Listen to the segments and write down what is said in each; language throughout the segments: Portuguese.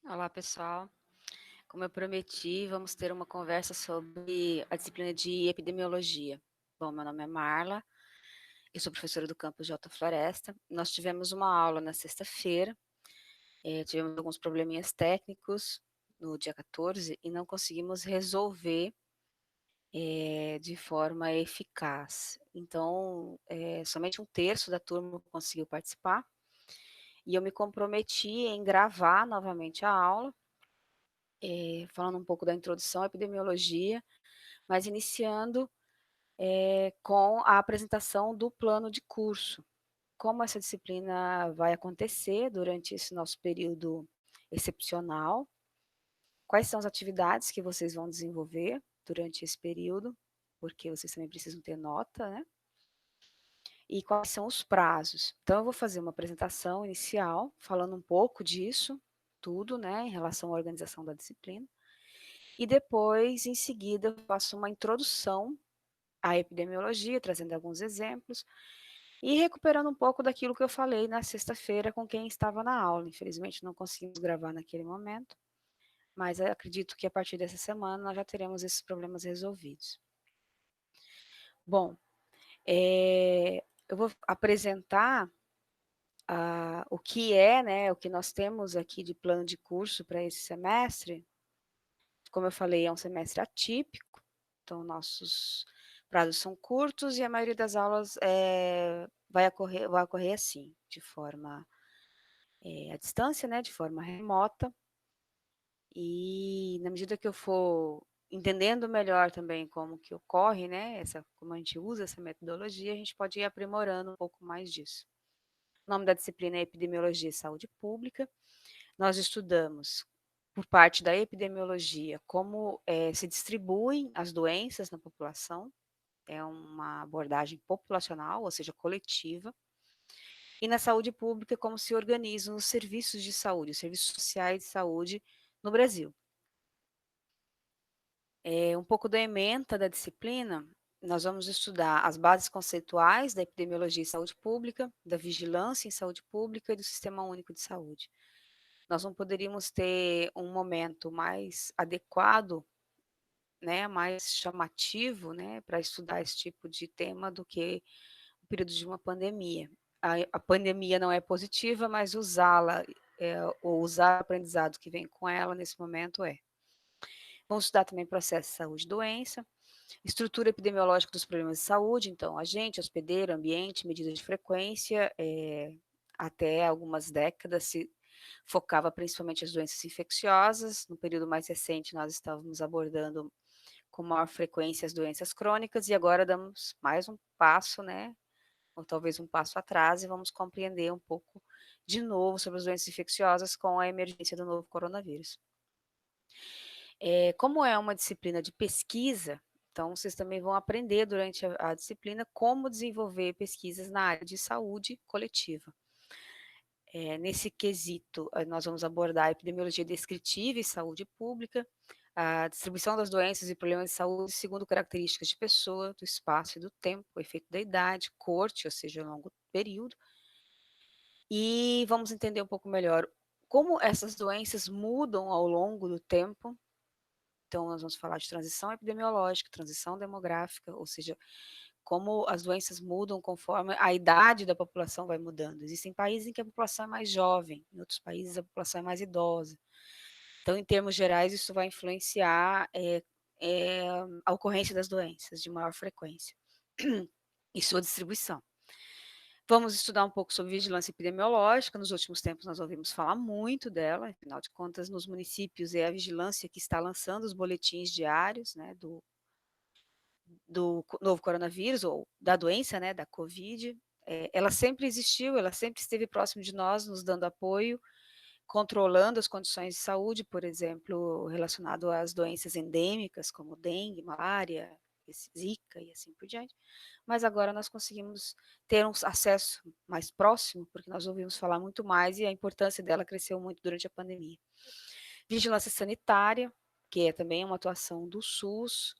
Olá, pessoal. Como eu prometi, vamos ter uma conversa sobre a disciplina de epidemiologia. Bom, meu nome é Marla, eu sou professora do campus de Alta Floresta. Nós tivemos uma aula na sexta-feira, tivemos alguns probleminhas técnicos no dia 14 e não conseguimos resolver de forma eficaz. Então, somente um terço da turma conseguiu participar e eu me comprometi em gravar novamente a aula, falando um pouco da introdução à epidemiologia, mas iniciando com a apresentação do plano de curso. Como essa disciplina vai acontecer durante esse nosso período excepcional, quais são as atividades que vocês vão desenvolver durante esse período, porque vocês também precisam ter nota, né? E quais são os prazos. Então, eu vou fazer uma apresentação inicial, falando um pouco disso, tudo, né, em relação à organização da disciplina. E depois, em seguida, eu faço uma introdução à epidemiologia, trazendo alguns exemplos, e recuperando um pouco daquilo que eu falei na sexta-feira com quem estava na aula. Infelizmente, não conseguimos gravar naquele momento, mas eu acredito que a partir dessa semana nós já teremos esses problemas resolvidos. Bom, eu vou apresentar o que é, né, o que nós temos aqui de plano de curso para esse semestre. Como eu falei, é um semestre atípico, então nossos prazos são curtos e a maioria das aulas vai ocorrer assim, de forma à distância, né, de forma remota, e na medida que eu for entendendo melhor também como que ocorre, né, como a gente usa essa metodologia, a gente pode ir aprimorando um pouco mais disso. O nome da disciplina é Epidemiologia e Saúde Pública. Nós estudamos, por parte da epidemiologia, como se distribuem as doenças na população, é uma abordagem populacional, ou seja, coletiva, e na saúde pública, como se organizam os serviços de saúde, os serviços sociais de saúde no Brasil. Um pouco da ementa da disciplina, nós vamos estudar as bases conceituais da epidemiologia e saúde pública, da vigilância em saúde pública e do Sistema Único de Saúde. Nós não poderíamos ter um momento mais adequado, né, mais chamativo, né, para estudar esse tipo de tema do que o período de uma pandemia. A pandemia não é positiva, mas usá-la, ou usar o aprendizado que vem com ela nesse momento é. Vamos estudar também processo de saúde e doença, estrutura epidemiológica dos problemas de saúde, então, agente, hospedeiro, ambiente, medidas de frequência, até algumas décadas se focava principalmente as doenças infecciosas. No período mais recente, nós estávamos abordando com maior frequência as doenças crônicas, e agora damos mais um passo, né, ou talvez um passo atrás, e vamos compreender um pouco de novo sobre as doenças infecciosas com a emergência do novo coronavírus. Como é uma disciplina de pesquisa, então vocês também vão aprender durante a disciplina como desenvolver pesquisas na área de saúde coletiva. Nesse quesito, nós vamos abordar a epidemiologia descritiva e saúde pública, a distribuição das doenças e problemas de saúde segundo características de pessoa, do espaço e do tempo, o efeito da idade, corte, ou seja, longo período, e vamos entender um pouco melhor como essas doenças mudam ao longo do tempo. Então, nós vamos falar de transição epidemiológica, transição demográfica, ou seja, como as doenças mudam conforme a idade da população vai mudando. Existem países em que a população é mais jovem, em outros países a população é mais idosa. Então, em termos gerais, isso vai influenciar a ocorrência das doenças de maior frequência e sua distribuição. Vamos estudar um pouco sobre vigilância epidemiológica. Nos últimos tempos, nós ouvimos falar muito dela, afinal de contas, nos municípios é a vigilância que está lançando os boletins diários, né, do novo coronavírus, ou da doença, né, da Covid. Ela sempre existiu, ela sempre esteve próximo de nós, nos dando apoio, controlando as condições de saúde, por exemplo, relacionado às doenças endêmicas, como dengue, malária, zika e assim por diante. Mas agora nós conseguimos ter um acesso mais próximo, porque nós ouvimos falar muito mais e a importância dela cresceu muito durante a pandemia. Vigilância sanitária, que é também uma atuação do SUS,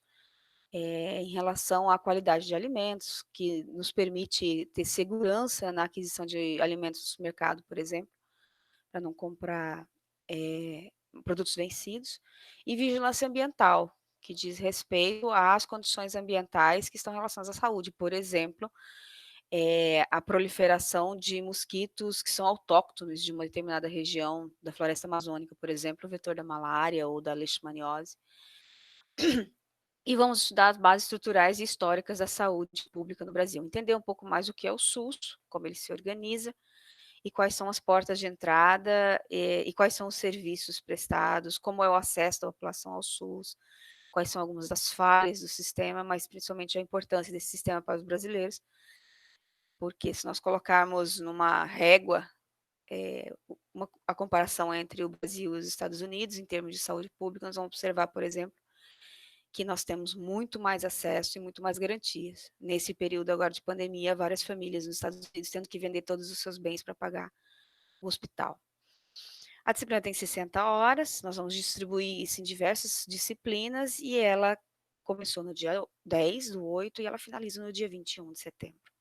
em relação à qualidade de alimentos, que nos permite ter segurança na aquisição de alimentos no supermercado, por exemplo, para não comprar produtos vencidos, e vigilância ambiental, que diz respeito às condições ambientais que estão relacionadas à saúde, por exemplo, a proliferação de mosquitos que são autóctones de uma determinada região da floresta amazônica, por exemplo, o vetor da malária ou da leishmaniose. E vamos estudar as bases estruturais e históricas da saúde pública no Brasil, entender um pouco mais o que é o SUS, como ele se organiza, e quais são as portas de entrada, e quais são os serviços prestados, como é o acesso da população ao SUS, quais são algumas das falhas do sistema, mas principalmente a importância desse sistema para os brasileiros, porque se nós colocarmos numa régua a comparação entre o Brasil e os Estados Unidos, em termos de saúde pública, nós vamos observar, por exemplo, que nós temos muito mais acesso e muito mais garantias. Nesse período agora de pandemia, várias famílias nos Estados Unidos tendo que vender todos os seus bens para pagar o hospital. A disciplina tem 60 horas, nós vamos distribuir isso em diversas disciplinas e ela começou no dia 10/8 e ela finaliza no dia 21 de setembro.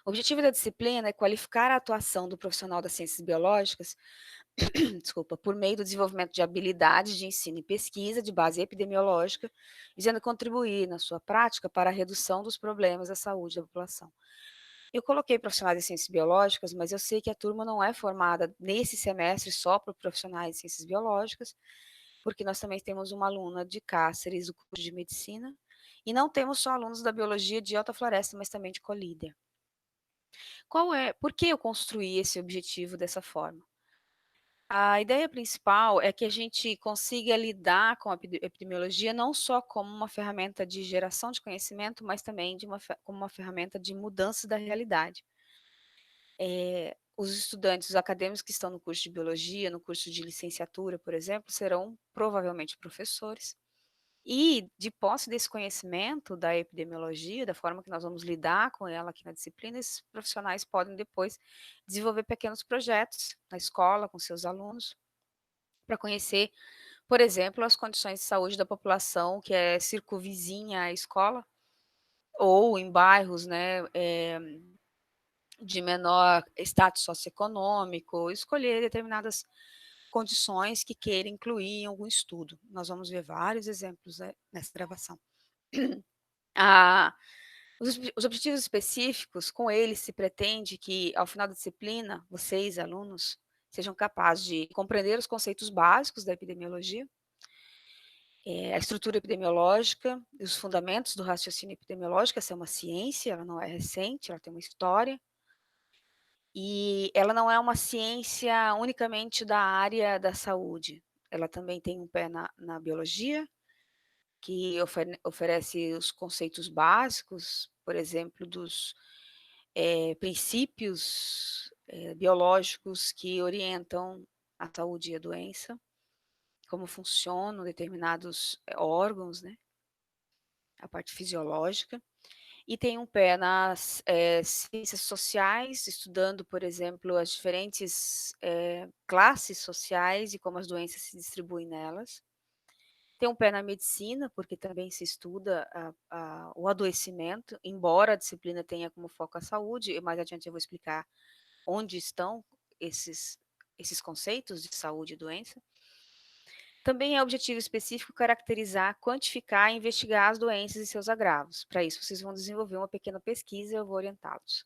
O objetivo da disciplina é qualificar a atuação do profissional das ciências biológicas desculpa, por meio do desenvolvimento de habilidades de ensino e pesquisa de base epidemiológica, visando contribuir na sua prática para a redução dos problemas da saúde da população. Eu coloquei profissionais de ciências biológicas, mas eu sei que a turma não é formada nesse semestre só por profissionais de ciências biológicas, porque nós também temos uma aluna de Cáceres, do curso de medicina, e não temos só alunos da biologia de Alta Floresta, mas também de Colíder. Por que eu construí esse objetivo dessa forma? A ideia principal é que a gente consiga lidar com a epidemiologia não só como uma ferramenta de geração de conhecimento, mas também como uma ferramenta de mudança da realidade. Os estudantes, os acadêmicos que estão no curso de biologia, no curso de licenciatura, por exemplo, serão provavelmente professores. E, de posse desse conhecimento da epidemiologia, da forma que nós vamos lidar com ela aqui na disciplina, esses profissionais podem depois desenvolver pequenos projetos na escola, com seus alunos, para conhecer, por exemplo, as condições de saúde da população que é circunvizinha à escola, ou em bairros, né, de menor status socioeconômico, escolher determinadas condições que queira incluir em algum estudo. Nós vamos ver vários exemplos, né, nessa gravação. Os objetivos específicos, com eles se pretende que, ao final da disciplina, vocês, alunos, sejam capazes de compreender os conceitos básicos da epidemiologia, a estrutura epidemiológica e os fundamentos do raciocínio epidemiológico. Essa é uma ciência, ela não é recente, ela tem uma história, e ela não é uma ciência unicamente da área da saúde, ela também tem um pé na biologia, que oferece os conceitos básicos, por exemplo, dos princípios biológicos que orientam a saúde e a doença, como funcionam determinados órgãos, né, a parte fisiológica, e tem um pé nas ciências sociais, estudando, por exemplo, as diferentes classes sociais e como as doenças se distribuem nelas. Tem um pé na medicina, porque também se estuda o adoecimento, embora a disciplina tenha como foco a saúde, e mais adiante eu vou explicar onde estão esses conceitos de saúde e doença. Também é objetivo específico caracterizar, quantificar e investigar as doenças e seus agravos. Para isso, vocês vão desenvolver uma pequena pesquisa e eu vou orientá-los.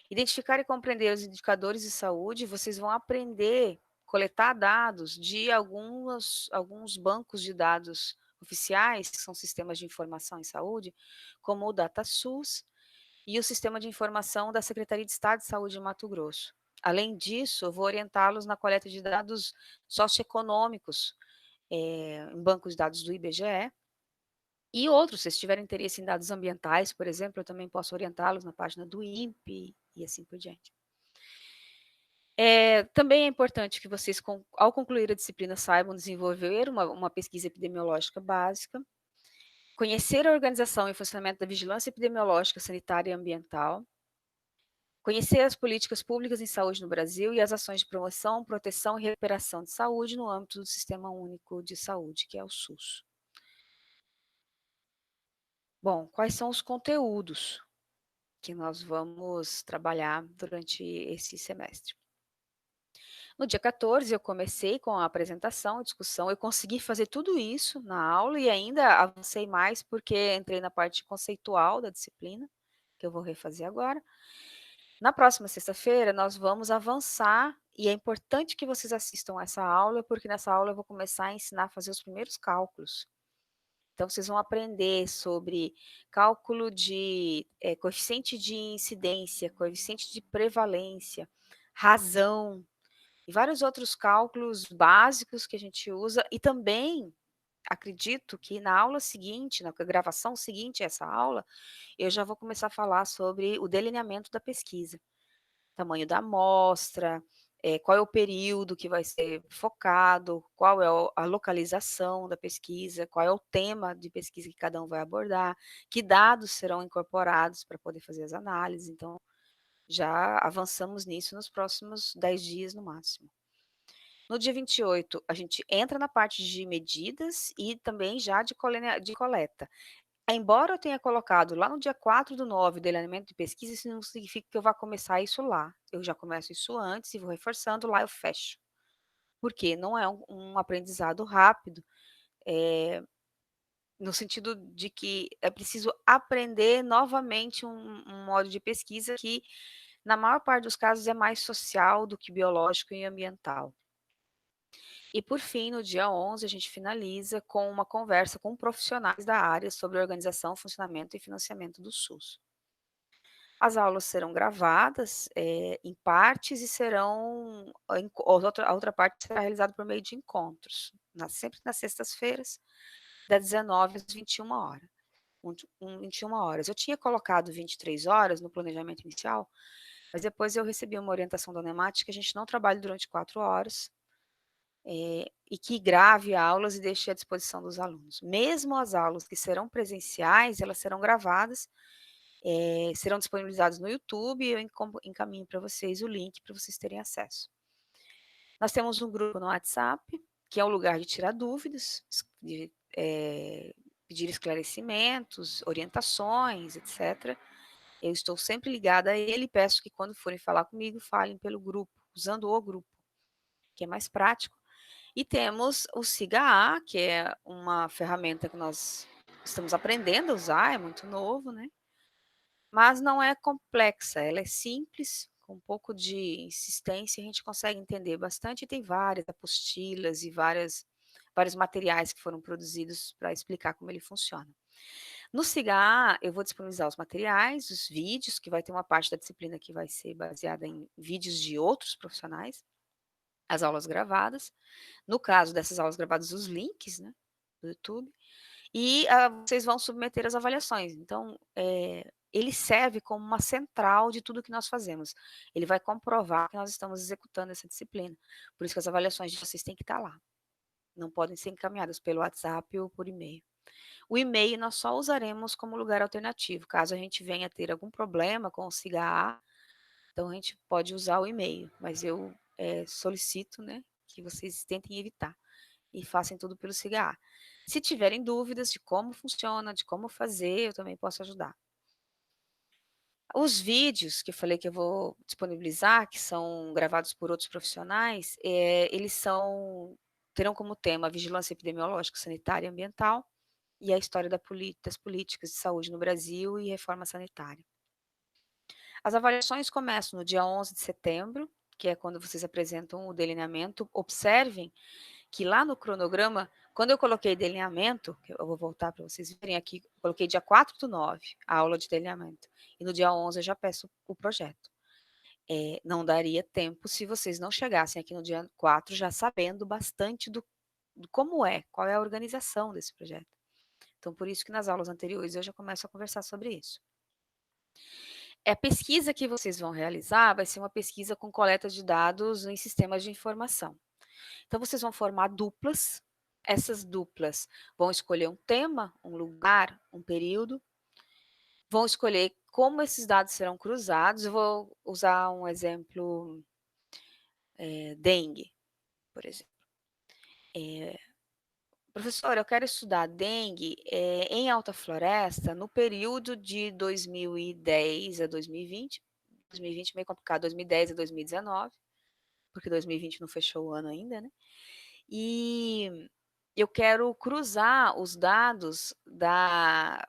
Identificar e compreender os indicadores de saúde, vocês vão aprender a coletar dados de alguns bancos de dados oficiais, que são sistemas de informação em saúde, como o DataSUS e o Sistema de Informação da Secretaria de Estado de Saúde de Mato Grosso. Além disso, eu vou orientá-los na coleta de dados socioeconômicos, em bancos de dados do IBGE, e outros, se tiverem interesse em dados ambientais, por exemplo, eu também posso orientá-los na página do INPE e assim por diante. Também é importante que vocês, ao concluir a disciplina, saibam desenvolver uma pesquisa epidemiológica básica, conhecer a organização e funcionamento da vigilância epidemiológica, sanitária e ambiental, conhecer as políticas públicas em saúde no Brasil e as ações de promoção, proteção e recuperação de saúde no âmbito do Sistema Único de Saúde, que é o SUS. Bom, quais são os conteúdos que nós vamos trabalhar durante esse semestre? No dia 14 eu comecei com a apresentação, a discussão, eu consegui fazer tudo isso na aula e ainda avancei mais, porque entrei na parte conceitual da disciplina, que eu vou refazer agora. Na próxima sexta-feira nós vamos avançar e é importante que vocês assistam essa aula, porque nessa aula eu vou começar a ensinar a fazer os primeiros cálculos. Então vocês vão aprender sobre cálculo de coeficiente de incidência, coeficiente de prevalência, razão, e vários outros cálculos básicos que a gente usa, e também acredito que na aula seguinte, na gravação seguinte a essa aula, eu já vou começar a falar sobre o delineamento da pesquisa, tamanho da amostra, qual é o período que vai ser focado, qual é a localização da pesquisa, qual é o tema de pesquisa que cada um vai abordar, que dados serão incorporados para poder fazer as análises, então já avançamos nisso nos próximos 10 dias no máximo. No dia 28, a gente entra na parte de medidas e também já de coleta. Embora eu tenha colocado lá no dia 4/9 o delineamento de pesquisa, isso não significa que eu vá começar isso lá. Eu já começo isso antes e vou reforçando, lá eu fecho. Porque não é um aprendizado rápido, no sentido de que é preciso aprender novamente um modo de pesquisa que, na maior parte dos casos, é mais social do que biológico e ambiental. E por fim, no dia 11, a gente finaliza com uma conversa com profissionais da área sobre organização, funcionamento e financiamento do SUS. As aulas serão gravadas, em partes e serão a outra parte será realizada por meio de encontros, sempre nas sextas-feiras, das 19 às 21h. 21h. Eu tinha colocado 23 horas no planejamento inicial, mas depois eu recebi uma orientação da Unemat que a gente não trabalhe durante 4 horas, e que grave aulas e deixe à disposição dos alunos. Mesmo as aulas que serão presenciais, elas serão gravadas, serão disponibilizadas no YouTube e eu encaminho para vocês o link para vocês terem acesso. Nós temos um grupo no WhatsApp, que é um lugar de tirar dúvidas, de pedir esclarecimentos, orientações, etc. Eu estou sempre ligada a ele e peço que quando forem falar comigo, falem pelo grupo, usando o grupo, que é mais prático. E temos o SIGA-A, que é uma ferramenta que nós estamos aprendendo a usar, é muito novo, né? Mas não é complexa, ela é simples, com um pouco de insistência a gente consegue entender bastante e tem várias apostilas e vários materiais que foram produzidos para explicar como ele funciona. No SIGA-A, eu vou disponibilizar os materiais, os vídeos, que vai ter uma parte da disciplina que vai ser baseada em vídeos de outros profissionais, as aulas gravadas, no caso dessas aulas gravadas, os links, né, do YouTube, e vocês vão submeter as avaliações. Então, ele serve como uma central de tudo que nós fazemos. Ele vai comprovar que nós estamos executando essa disciplina. Por isso que as avaliações de vocês têm que estar lá. Não podem ser encaminhadas pelo WhatsApp ou por e-mail. O e-mail nós só usaremos como lugar alternativo, caso a gente venha a ter algum problema com o SIGA-A, então a gente pode usar o e-mail, mas eu solicito, né, que vocês tentem evitar e façam tudo pelo SIGA-A. Se tiverem dúvidas de como funciona, de como fazer, eu também posso ajudar. Os vídeos que eu falei que eu vou disponibilizar, que são gravados por outros profissionais, eles terão como tema a vigilância epidemiológica, sanitária e ambiental e a história das políticas de saúde no Brasil e reforma sanitária. As avaliações começam no dia 11 de setembro, que é quando vocês apresentam o delineamento. Observem que lá no cronograma, quando eu coloquei delineamento, que eu vou voltar para vocês verem aqui, coloquei dia 4/9, a aula de delineamento, e no dia 11 eu já peço o projeto. Não daria tempo se vocês não chegassem aqui no dia 4 já sabendo bastante do como qual é a organização desse projeto. Então, por isso que nas aulas anteriores eu já começo a conversar sobre isso. A pesquisa que vocês vão realizar vai ser uma pesquisa com coleta de dados em sistemas de informação. Então, vocês vão formar duplas, essas duplas vão escolher um tema, um lugar, um período, vão escolher como esses dados serão cruzados. Eu vou usar um exemplo, dengue, por exemplo. Professor, eu quero estudar dengue em Alta Floresta no período de 2010 a 2020, 2020 meio complicado, 2010 a 2019, porque 2020 não fechou o ano ainda, né? E eu quero cruzar os dados das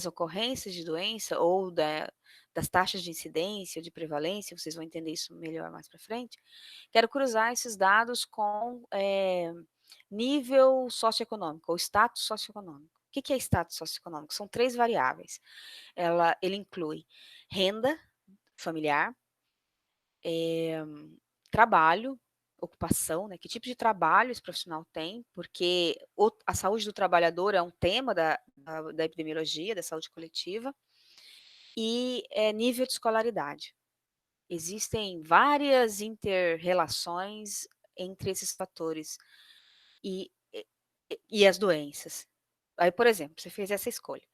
ocorrências de doença ou das taxas de incidência, de prevalência, vocês vão entender isso melhor mais para frente. Quero cruzar esses dados com nível socioeconômico ou status socioeconômico. O que é status socioeconômico? São 3 variáveis. Ele inclui renda familiar, trabalho, ocupação, né? Que tipo de trabalho esse profissional tem, porque a saúde do trabalhador é um tema da epidemiologia, da saúde coletiva, e nível de escolaridade. Existem várias interrelações entre esses fatores e as doenças. Aí, por exemplo, você fez essa escolha.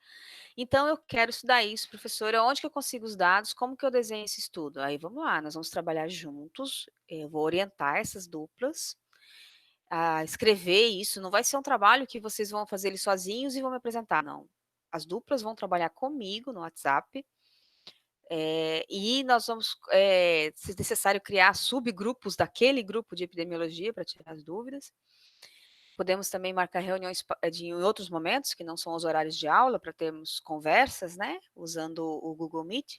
Então, eu quero estudar isso, professora. Onde que eu consigo os dados? Como que eu desenho esse estudo? Aí, vamos lá, nós vamos trabalhar juntos. Eu vou orientar essas duplas a escrever isso. Não vai ser um trabalho que vocês vão fazer ele sozinhos e vão me apresentar, não. As duplas vão trabalhar comigo no WhatsApp. E nós vamos, se necessário, criar subgrupos daquele grupo de epidemiologia para tirar as dúvidas. Podemos também marcar reuniões em outros momentos, que não são os horários de aula, para termos conversas, né, usando o Google Meet,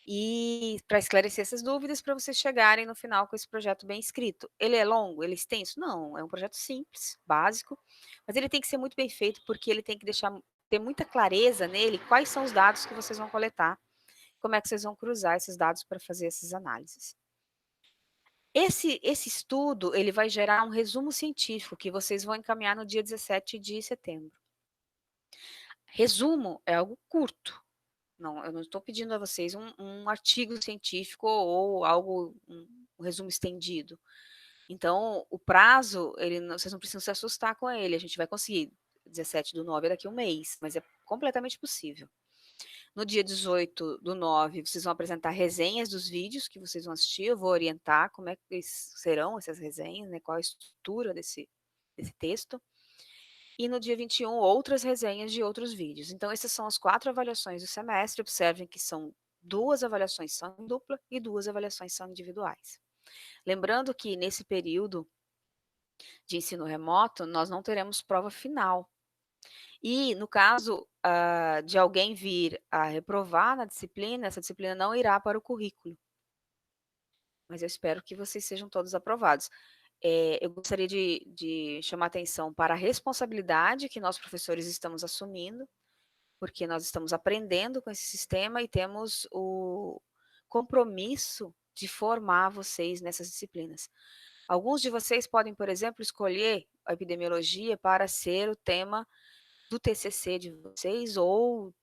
e para esclarecer essas dúvidas, para vocês chegarem no final com esse projeto bem escrito. Ele é longo? Ele é extenso? Não, é um projeto simples, básico, mas ele tem que ser muito bem feito, porque ele tem que ter muita clareza nele quais são os dados que vocês vão coletar, como é que vocês vão cruzar esses dados para fazer essas análises. Esse estudo, ele vai gerar um resumo científico que vocês vão encaminhar no dia 17 de setembro. Resumo é algo curto. Não, eu não estou pedindo a vocês um artigo científico ou algo, um resumo estendido. Então, o prazo, vocês não precisam se assustar com ele, a gente vai conseguir. 17/9 é daqui a um mês, mas é completamente possível. No dia 18/9, vocês vão apresentar resenhas dos vídeos que vocês vão assistir, eu vou orientar como é que serão essas resenhas, né, qual a estrutura desse texto. E no dia 21, outras resenhas de outros vídeos. Então, essas são as 4 avaliações do semestre. Observem que são 2 avaliações são em dupla e 2 avaliações são individuais. Lembrando que nesse período de ensino remoto, nós não teremos prova final. E, no caso de alguém vir a reprovar na disciplina, essa disciplina não irá para o currículo. Mas eu espero que vocês sejam todos aprovados. Eu gostaria de chamar atenção para a responsabilidade que nós, professores, estamos assumindo, porque nós estamos aprendendo com esse sistema e temos o compromisso de formar vocês nessas disciplinas. Alguns de vocês podem, por exemplo, escolher a epidemiologia para ser o tema do TCC de vocês, ou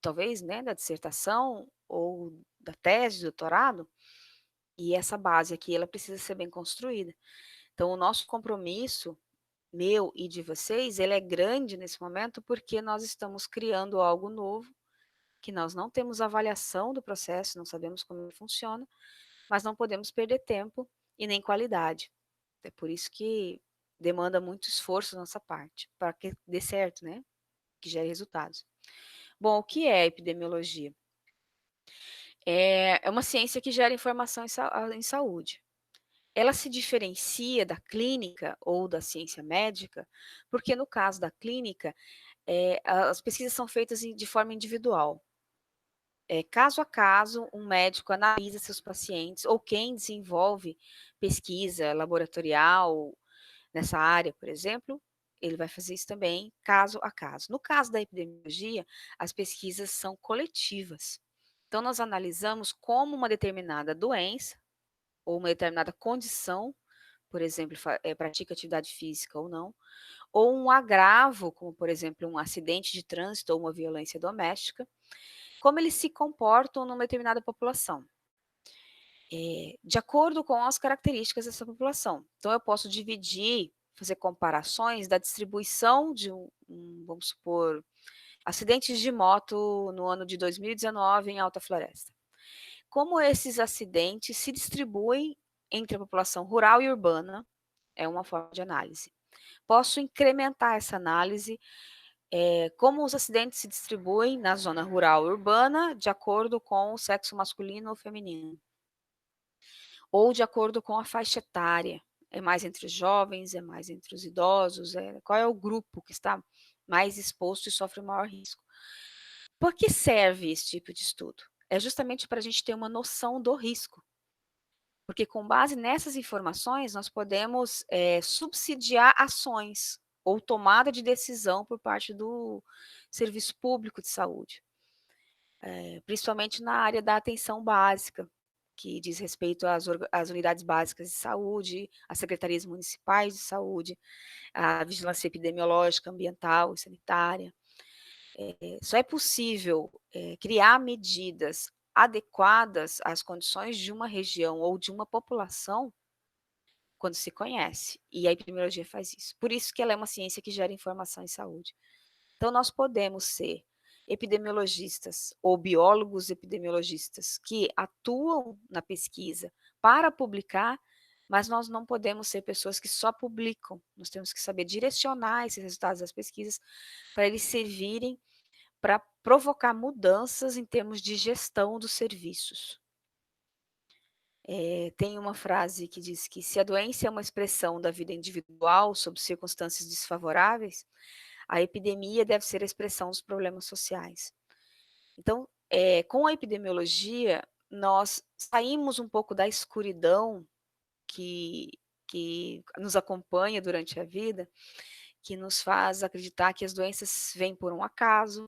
talvez, né, da dissertação, ou da tese de doutorado, e essa base aqui, ela precisa ser bem construída. Então, o nosso compromisso, meu e de vocês, ele é grande nesse momento, porque nós estamos criando algo novo, que nós não temos avaliação do processo, não sabemos como ele funciona, mas não podemos perder tempo e nem qualidade. É por isso que demanda muito esforço da nossa parte, para que dê certo, né? Que gere resultados. Bom, o que é epidemiologia? É uma ciência que gera informação em saúde. Ela se diferencia da clínica ou da ciência médica, porque no caso da clínica, as pesquisas são feitas de forma individual. Caso a caso, um médico analisa seus pacientes, ou quem desenvolve pesquisa laboratorial nessa área, por exemplo, ele vai fazer isso também, caso a caso. No caso da epidemiologia, as pesquisas são coletivas. Então, nós analisamos como uma determinada doença ou uma determinada condição, por exemplo, pratica atividade física ou um agravo, como por exemplo um acidente de trânsito ou uma violência doméstica, como eles se comportam numa determinada população, de acordo com as características dessa população. Então, eu posso dividir, fazer comparações da distribuição de vamos supor, acidentes de moto no ano de 2019 em Alta Floresta. Como esses acidentes se distribuem entre a população rural e urbana, é uma forma de análise. Posso incrementar essa análise, como os acidentes se distribuem na zona rural e urbana, de acordo com o sexo masculino ou feminino. ou de acordo com a faixa etária. É mais entre os jovens, é mais entre os idosos, qual é o grupo que está mais exposto e sofre maior risco. Por que serve esse tipo de estudo? É justamente para a gente ter uma noção do risco. Porque com base nessas informações, nós podemos subsidiar ações ou tomada de decisão por parte do serviço público de saúde, principalmente na área da atenção básica, que diz respeito às unidades básicas de saúde, às secretarias municipais de saúde, à vigilância epidemiológica, ambiental e sanitária. Só é possível criar medidas adequadas às condições de uma região ou de uma população quando se conhece, e a epidemiologia faz isso. Por isso que ela é uma ciência que gera informação em saúde. Então, nós podemos ser epidemiologistas ou biólogos epidemiologistas que atuam na pesquisa para publicar, mas nós não podemos ser pessoas que só publicam. Nós temos que saber direcionar esses resultados das pesquisas para eles servirem para provocar mudanças em termos de gestão dos serviços. Tem uma frase que diz que se a doença é uma expressão da vida individual sob circunstâncias desfavoráveis, a epidemia deve ser a expressão dos problemas sociais. Então, com a epidemiologia, nós saímos um pouco da escuridão que nos acompanha durante a vida, que nos faz acreditar que as doenças vêm por um acaso.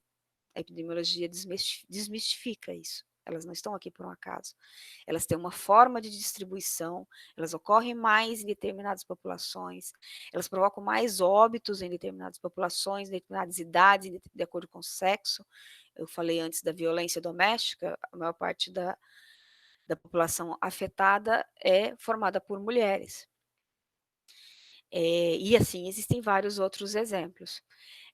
A epidemiologia desmistifica isso. Elas não estão aqui por um acaso. Elas têm uma forma de distribuição, elas ocorrem mais em determinadas populações, elas provocam mais óbitos em determinadas populações, em determinadas idades, de acordo com o sexo. Eu falei antes da violência doméstica, a maior parte da população afetada é formada por mulheres. E assim, existem vários outros exemplos.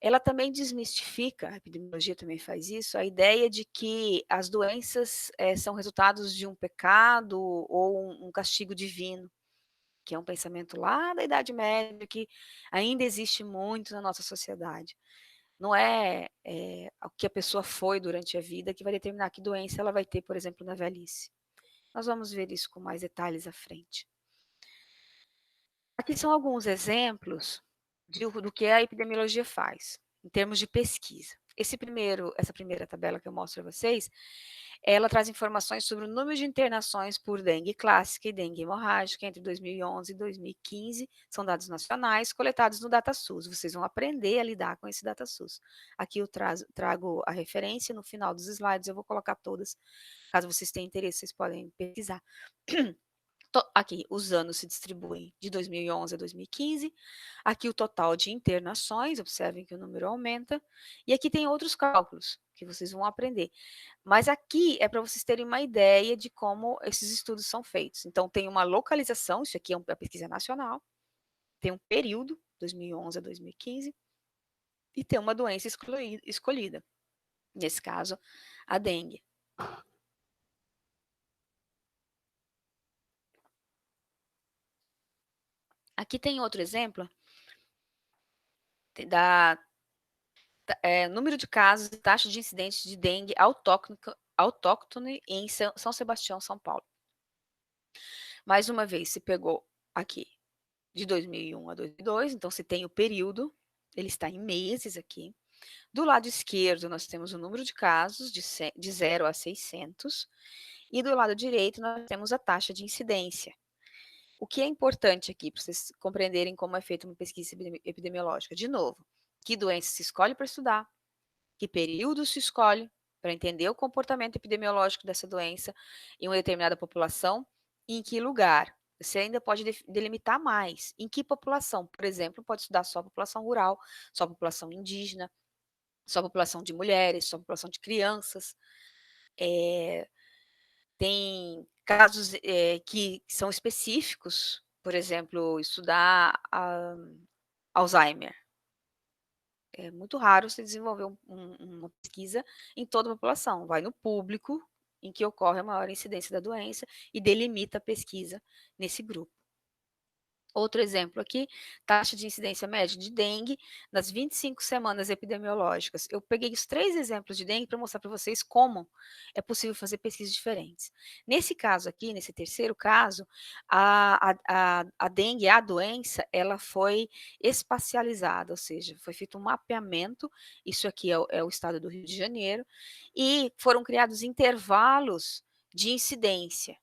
Ela também desmistifica, a epidemiologia também faz isso, a ideia de que as doenças são resultados de um pecado ou um castigo divino, que é um pensamento lá da Idade Média, que ainda existe muito na nossa sociedade. Não é o que a pessoa foi durante a vida que vai determinar que doença ela vai ter, por exemplo, na velhice. Nós vamos ver isso com mais detalhes à frente. Aqui são alguns exemplos do que a epidemiologia faz, em termos de pesquisa. Essa primeira tabela que eu mostro a vocês, ela traz informações sobre o número de internações por dengue clássica e dengue hemorrágica entre 2011 e 2015. São dados nacionais coletados no DataSUS. Vocês vão aprender a lidar com esse DataSUS. Aqui eu trago a referência, no final dos slides eu vou colocar todas. Caso vocês tenham interesse, vocês podem pesquisar. Aqui, os anos se distribuem de 2011 a 2015. Aqui o total de internações, observem que o número aumenta. E aqui tem outros cálculos que vocês vão aprender. Mas aqui é para vocês terem uma ideia de como esses estudos são feitos. Então, tem uma localização, isso aqui é uma pesquisa nacional, tem um período, 2011 a 2015, e tem uma doença escolhida. Nesse caso, a dengue. Aqui tem outro exemplo da número de casos e taxa de incidentes de dengue autóctone em São Sebastião, São Paulo. Mais uma vez, se pegou aqui de 2001 a 2002, então se tem o período, ele está em meses aqui. Do lado esquerdo, nós temos o número de casos de 0 a 600, e do lado direito nós temos a taxa de incidência. O que é importante aqui, para vocês compreenderem como é feita uma pesquisa epidemiológica? De novo, que doença se escolhe para estudar, que período se escolhe para entender o comportamento epidemiológico dessa doença em uma determinada população e em que lugar. Você ainda pode delimitar mais. Em que população? Por exemplo, pode estudar só a população rural, só a população indígena, só a população de mulheres, só a população de crianças. Tem casos que são específicos, por exemplo, estudar Alzheimer. É muito raro você desenvolver uma pesquisa em toda a população. Vai no público, em que ocorre a maior incidência da doença, e delimita a pesquisa nesse grupo. Outro exemplo aqui, taxa de incidência média de dengue nas 25 semanas epidemiológicas. Eu peguei os 3 exemplos de dengue para mostrar para vocês como é possível fazer pesquisas diferentes. Nesse caso aqui, nesse terceiro caso, a dengue, a doença, ela foi espacializada, ou seja, foi feito um mapeamento, isso aqui é o estado do Rio de Janeiro, e foram criados intervalos de incidência.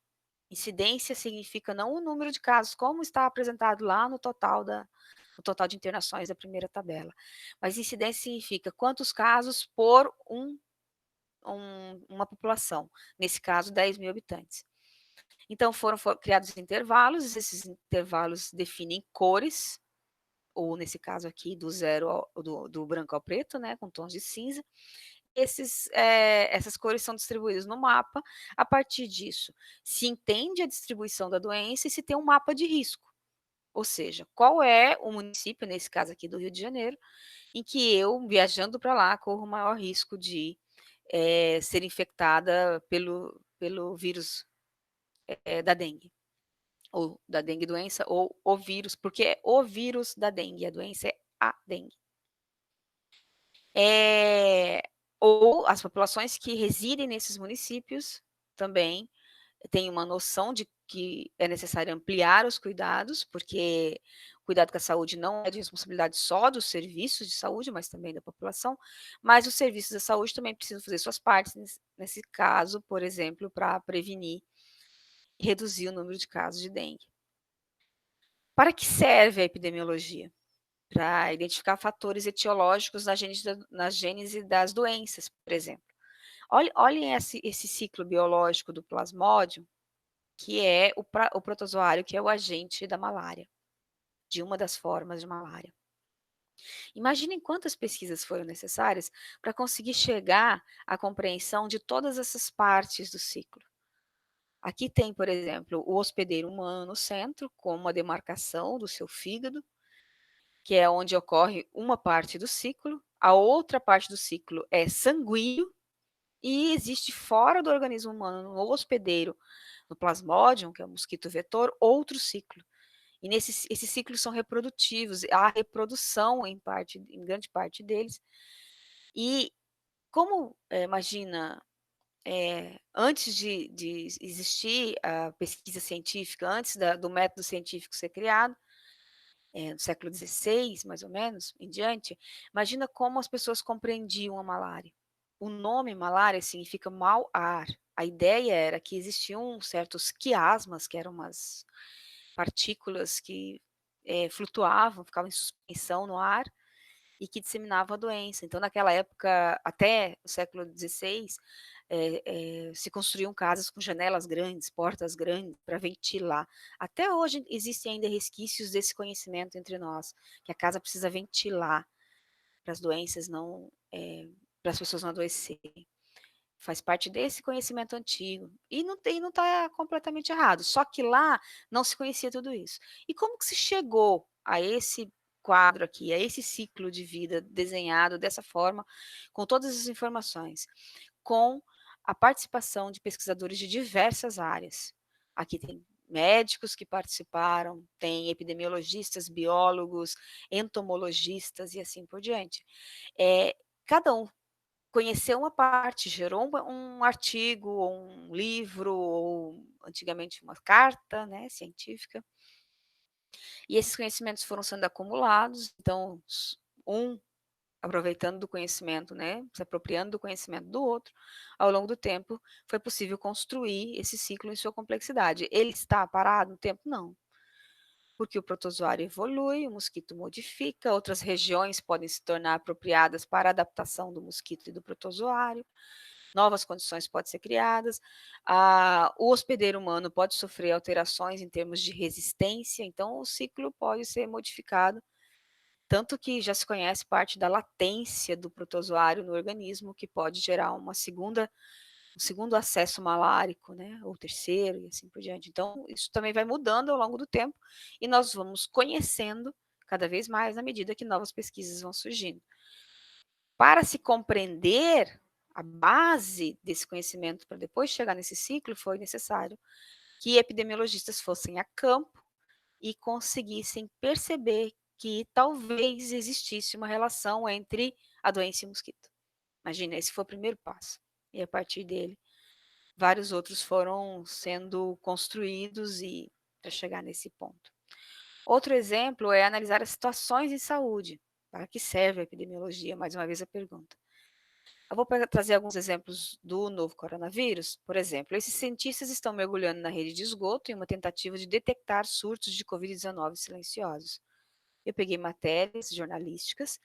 Incidência significa não o número de casos, como está apresentado lá no total de internações da primeira tabela, mas incidência significa quantos casos por uma população, nesse caso 10.000 habitantes. Então foram criados intervalos, esses intervalos definem cores, ou nesse caso aqui do branco ao preto, né, com tons de cinza. Essas cores são distribuídas no mapa. A partir disso, se entende a distribuição da doença e se tem um mapa de risco. Ou seja, qual é o município, nesse caso aqui do Rio de Janeiro, em que eu, viajando para lá, corro o maior risco de ser infectada pelo vírus da dengue, ou da dengue doença, ou o vírus, porque é o vírus da dengue, a doença é a dengue. Ou as populações que residem nesses municípios também têm uma noção de que é necessário ampliar os cuidados, porque o cuidado com a saúde não é de responsabilidade só dos serviços de saúde, mas também da população, mas os serviços da saúde também precisam fazer suas partes nesse caso, por exemplo, para prevenir e reduzir o número de casos de dengue. Para que serve a epidemiologia? Para identificar fatores etiológicos na gênese das doenças, por exemplo. Olhem esse ciclo biológico do plasmódio, que é o protozoário, que é o agente da malária, de uma das formas de malária. Imaginem quantas pesquisas foram necessárias para conseguir chegar à compreensão de todas essas partes do ciclo. Aqui tem, por exemplo, o hospedeiro humano no centro, com uma demarcação do seu fígado, que é onde ocorre uma parte do ciclo. A outra parte do ciclo é sanguíneo, e existe fora do organismo humano, no hospedeiro, no plasmódium, que é o mosquito vetor, outro ciclo. E esses ciclos são reprodutivos, há reprodução em grande parte deles. E como, imagina, antes de existir a pesquisa científica, antes do método científico ser criado, no século XVI, mais ou menos, em diante, imagina como as pessoas compreendiam a malária. O nome malária significa mau ar. A ideia era que existiam certos quiasmas, que eram umas partículas que flutuavam, ficavam em suspensão no ar e que disseminavam a doença. Então, naquela época, até o século XVI, se construíam casas com janelas grandes, portas grandes, para ventilar. Até hoje existem ainda resquícios desse conhecimento entre nós, que a casa precisa ventilar para as doenças não, para as pessoas não adoecerem. Faz parte desse conhecimento antigo. E não está completamente errado. Só que lá não se conhecia tudo isso. E como que se chegou a esse quadro aqui, a esse ciclo de vida desenhado dessa forma, com todas as informações? Com a participação de pesquisadores de diversas áreas. Aqui tem médicos que participaram, tem epidemiologistas, biólogos, entomologistas e assim por diante. Cada um conheceu uma parte, gerou um artigo, ou um livro, ou antigamente uma carta, né, científica, e esses conhecimentos foram sendo acumulados, então um aproveitando do conhecimento, né, se apropriando do conhecimento do outro, ao longo do tempo foi possível construir esse ciclo em sua complexidade. Ele está parado no tempo? Não. Porque o protozoário evolui, o mosquito modifica, outras regiões podem se tornar apropriadas para a adaptação do mosquito e do protozoário, novas condições podem ser criadas, o hospedeiro humano pode sofrer alterações em termos de resistência, então o ciclo pode ser modificado, tanto que já se conhece parte da latência do protozoário no organismo, que pode gerar um segundo acesso malárico, né, ou terceiro, e assim por diante. Então, isso também vai mudando ao longo do tempo, e nós vamos conhecendo cada vez mais à medida que novas pesquisas vão surgindo. Para se compreender a base desse conhecimento, para depois chegar nesse ciclo, foi necessário que epidemiologistas fossem a campo e conseguissem perceber que talvez existisse uma relação entre a doença e o mosquito. Imagina, esse foi o primeiro passo. E a partir dele, vários outros foram sendo construídos e para chegar nesse ponto. Outro exemplo é analisar as situações de saúde. Para que serve a epidemiologia? Mais uma vez a pergunta. Eu vou trazer alguns exemplos do novo coronavírus. Por exemplo, esses cientistas estão mergulhando na rede de esgoto em uma tentativa de detectar surtos de Covid-19 silenciosos. Eu peguei matérias jornalísticas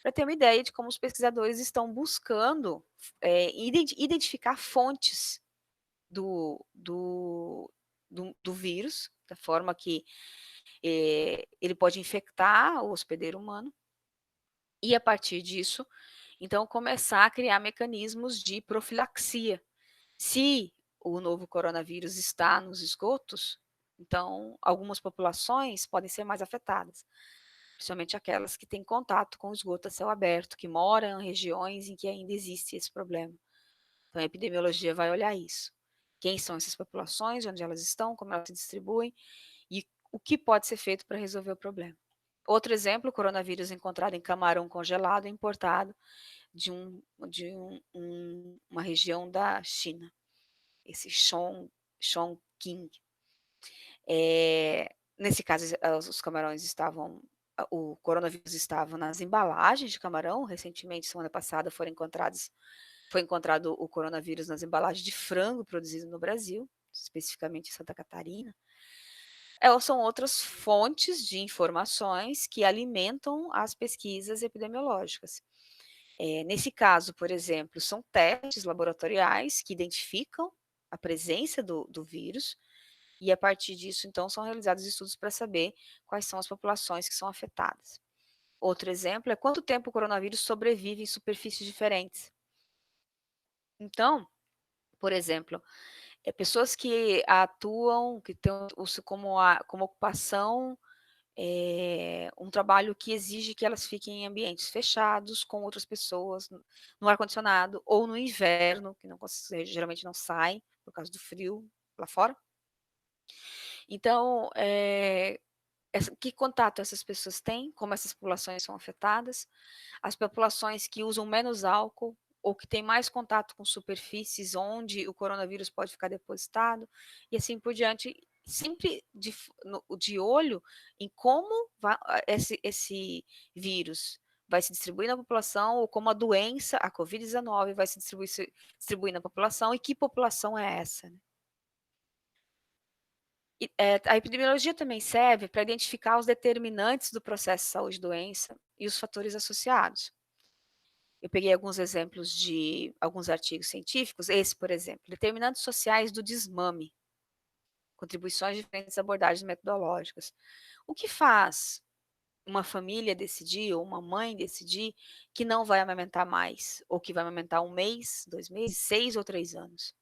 para ter uma ideia de como os pesquisadores estão buscando identificar fontes do vírus, da forma que ele pode infectar o hospedeiro humano, e a partir disso, então, começar a criar mecanismos de profilaxia. Se o novo coronavírus está nos esgotos, então algumas populações podem ser mais afetadas, principalmente aquelas que têm contato com o esgoto a céu aberto, que moram em regiões em que ainda existe esse problema. Então, a epidemiologia vai olhar isso. Quem são essas populações, onde elas estão, como elas se distribuem e o que pode ser feito para resolver o problema. Outro exemplo, o coronavírus encontrado em camarão congelado importado de uma região da China, esse Chongqing. Nesse caso, os camarões estavam, o coronavírus estava nas embalagens de camarão. Recentemente, semana passada, foi encontrado o coronavírus nas embalagens de frango produzido no Brasil, especificamente em Santa Catarina. São outras fontes de informações que alimentam as pesquisas epidemiológicas. Nesse caso, por exemplo, são testes laboratoriais que identificam a presença do vírus, e a partir disso, então, são realizados estudos para saber quais são as populações que são afetadas. Outro exemplo é quanto tempo o coronavírus sobrevive em superfícies diferentes. Então, por exemplo, pessoas que atuam, que têm como ocupação um trabalho que exige que elas fiquem em ambientes fechados com outras pessoas, no ar-condicionado, ou no inverno, que não, geralmente não saem por causa do frio lá fora. Então, que contato essas pessoas têm, como essas populações são afetadas, as populações que usam menos álcool ou que têm mais contato com superfícies onde o coronavírus pode ficar depositado, e assim por diante, sempre de olho em como esse vírus vai se distribuir na população, ou como a doença, a Covid-19, vai se distribuir na população, e que população é essa, né? A epidemiologia também serve para identificar os determinantes do processo de saúde e doença e os fatores associados. Eu peguei alguns exemplos de alguns artigos científicos, esse, por exemplo, determinantes sociais do desmame, contribuições de diferentes abordagens metodológicas. O que faz uma família decidir, ou uma mãe decidir, que não vai amamentar mais, ou que vai amamentar 1 mês, 2 meses, 6 ou 3 anos?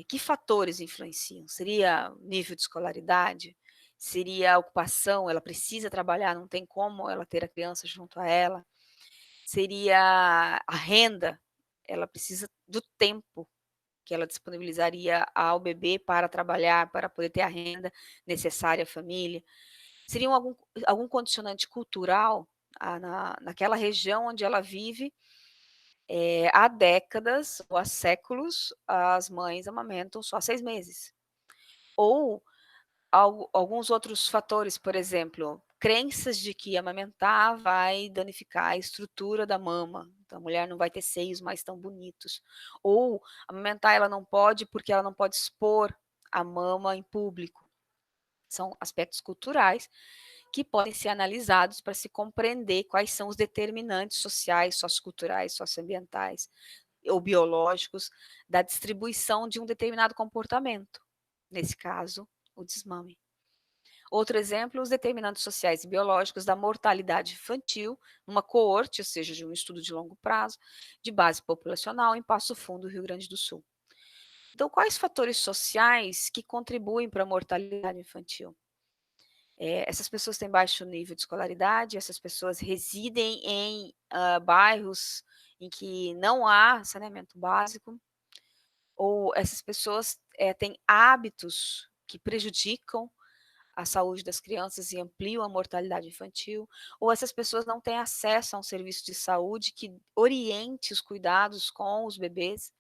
Que fatores influenciam? Seria nível de escolaridade? Seria a ocupação? Ela precisa trabalhar, não tem como ela ter a criança junto a ela? Seria a renda? Ela precisa do tempo que ela disponibilizaria ao bebê para trabalhar, para poder ter a renda necessária à família? Seria algum condicionante cultural naquela região onde ela vive? Há décadas ou há séculos, as mães amamentam só 6 meses. Ou alguns outros fatores, por exemplo, crenças de que amamentar vai danificar a estrutura da mama, então a mulher não vai ter seios mais tão bonitos. Ou amamentar ela não pode, porque ela não pode expor a mama em público. São aspectos culturais que podem ser analisados para se compreender quais são os determinantes sociais, socioculturais, socioambientais ou biológicos da distribuição de um determinado comportamento, nesse caso, o desmame. Outro exemplo, os determinantes sociais e biológicos da mortalidade infantil, numa coorte, ou seja, de um estudo de longo prazo, de base populacional em Passo Fundo, Rio Grande do Sul. Então, quais fatores sociais que contribuem para a mortalidade infantil? Essas pessoas têm baixo nível de escolaridade, essas pessoas residem em bairros em que não há saneamento básico, ou essas pessoas têm hábitos que prejudicam a saúde das crianças e ampliam a mortalidade infantil, ou essas pessoas não têm acesso a um serviço de saúde que oriente os cuidados com os bebês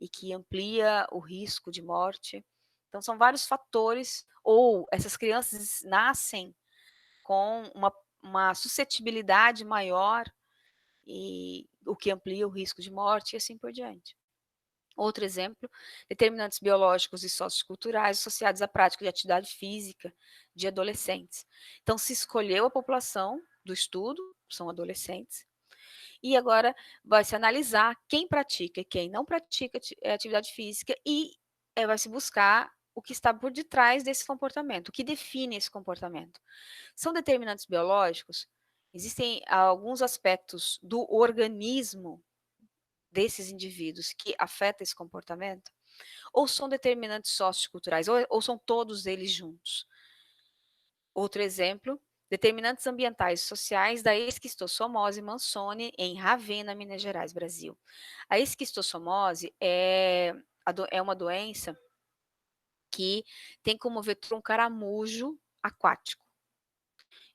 e que amplia o risco de morte. Então, são vários fatores, ou essas crianças nascem com uma suscetibilidade maior, e o que amplia o risco de morte e assim por diante. Outro exemplo, determinantes biológicos e socioculturais associados à prática de atividade física de adolescentes. Então, se escolheu a população do estudo, são adolescentes, e agora vai se analisar quem pratica e quem não pratica atividade física e vai se buscar o que está por detrás desse comportamento, o que define esse comportamento. São determinantes biológicos, existem alguns aspectos do organismo desses indivíduos que afeta esse comportamento, ou são determinantes socioculturais, ou são todos eles juntos. Outro exemplo, determinantes ambientais e sociais da esquistossomose Manzoni em Ravenna, Minas Gerais, Brasil. A esquistossomose é uma doença que tem como vetor um caramujo aquático.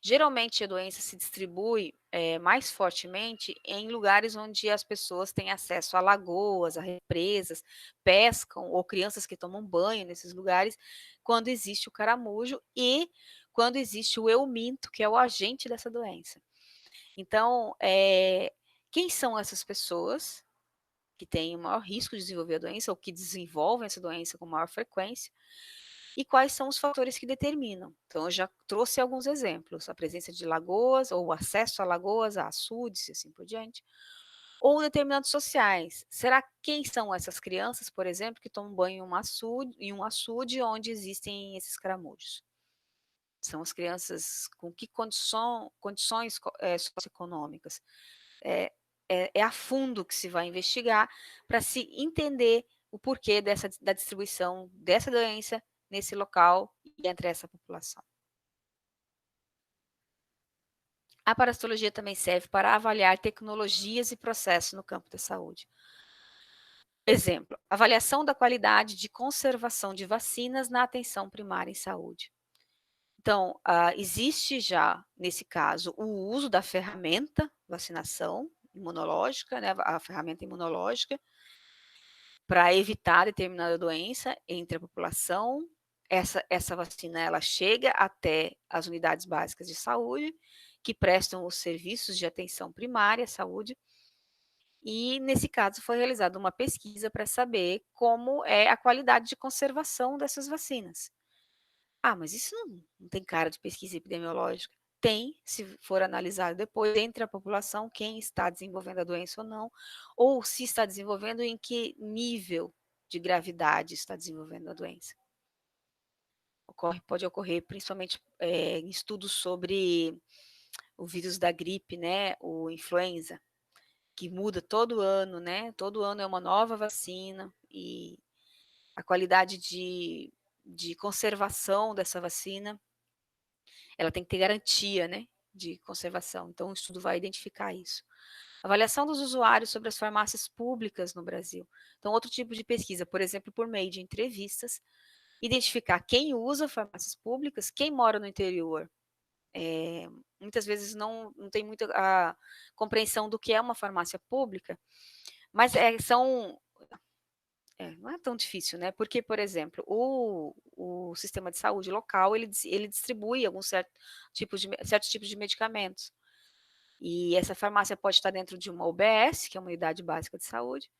Geralmente a doença se distribui mais fortemente em lugares onde as pessoas têm acesso a lagoas, a represas, pescam, ou crianças que tomam banho nesses lugares, quando existe o caramujo e quando existe o euminto, que é o agente dessa doença. Então, quem são essas pessoas que têm o maior risco de desenvolver a doença, ou que desenvolvem essa doença com maior frequência? E quais são os fatores que determinam. Então, eu já trouxe alguns exemplos, a presença de lagoas, ou o acesso a lagoas, a açudes e assim por diante, ou determinantes sociais. Será quem são essas crianças, por exemplo, que tomam banho em um açude onde existem esses caramujos? São as crianças com que condições socioeconômicas? É a fundo que se vai investigar para se entender o porquê da distribuição dessa doença nesse local e entre essa população. A parasitologia também serve para avaliar tecnologias e processos no campo da saúde. Exemplo, avaliação da qualidade de conservação de vacinas na atenção primária em saúde. Então, existe já, nesse caso, o uso da ferramenta vacinação imunológica, né, a ferramenta imunológica, para evitar determinada doença entre a população. Essa vacina ela chega até as unidades básicas de saúde, que prestam os serviços de atenção primária à saúde, e nesse caso foi realizada uma pesquisa para saber como é a qualidade de conservação dessas vacinas. Ah, mas isso não tem cara de pesquisa epidemiológica. Tem, se for analisado depois, entre a população, quem está desenvolvendo a doença ou não, ou se está desenvolvendo, em que nível de gravidade está desenvolvendo a doença. Pode ocorrer principalmente em estudos sobre o vírus da gripe, né, o influenza, que muda todo ano, né, todo ano é uma nova vacina, e a qualidade de conservação dessa vacina, ela tem que ter garantia, né, de conservação. Então, o estudo vai identificar isso. Avaliação dos usuários sobre as farmácias públicas no Brasil. Então, outro tipo de pesquisa, por exemplo, por meio de entrevistas, identificar quem usa farmácias públicas, quem mora no interior. Muitas vezes não tem muita a compreensão do que é uma farmácia pública, mas não é tão difícil, né? Porque, por exemplo, o sistema de saúde local, ele distribui certos tipos de medicamentos. E essa farmácia pode estar dentro de uma UBS, que é uma unidade básica de saúde,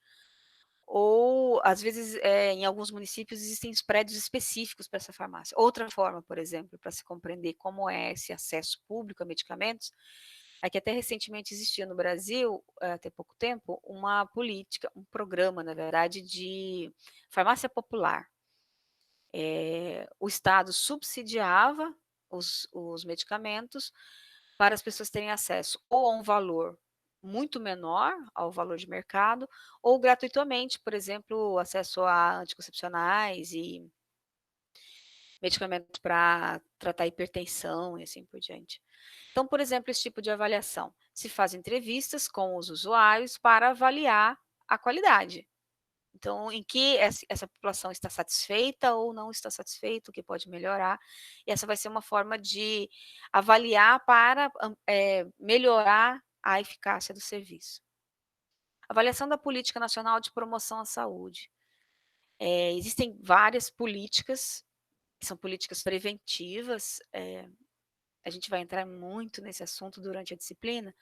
ou, às vezes, em alguns municípios, existem os prédios específicos para essa farmácia. Outra forma, por exemplo, para se compreender como é esse acesso público a medicamentos, é que até recentemente existia no Brasil, até pouco tempo, uma política, um programa, na verdade, de farmácia popular. O Estado subsidiava os medicamentos para as pessoas terem acesso ou a um valor muito menor ao valor de mercado, ou gratuitamente, por exemplo, acesso a anticoncepcionais e medicamentos para tratar hipertensão e assim por diante. Então, por exemplo, esse tipo de avaliação, se faz entrevistas com os usuários para avaliar a qualidade. Então, em que essa população está satisfeita ou não está satisfeita, o que pode melhorar, e essa vai ser uma forma de avaliar para melhorar a eficácia do serviço. Avaliação da Política Nacional de Promoção à Saúde. Existem várias políticas, que são políticas preventivas, a gente vai entrar muito nesse assunto durante a disciplina,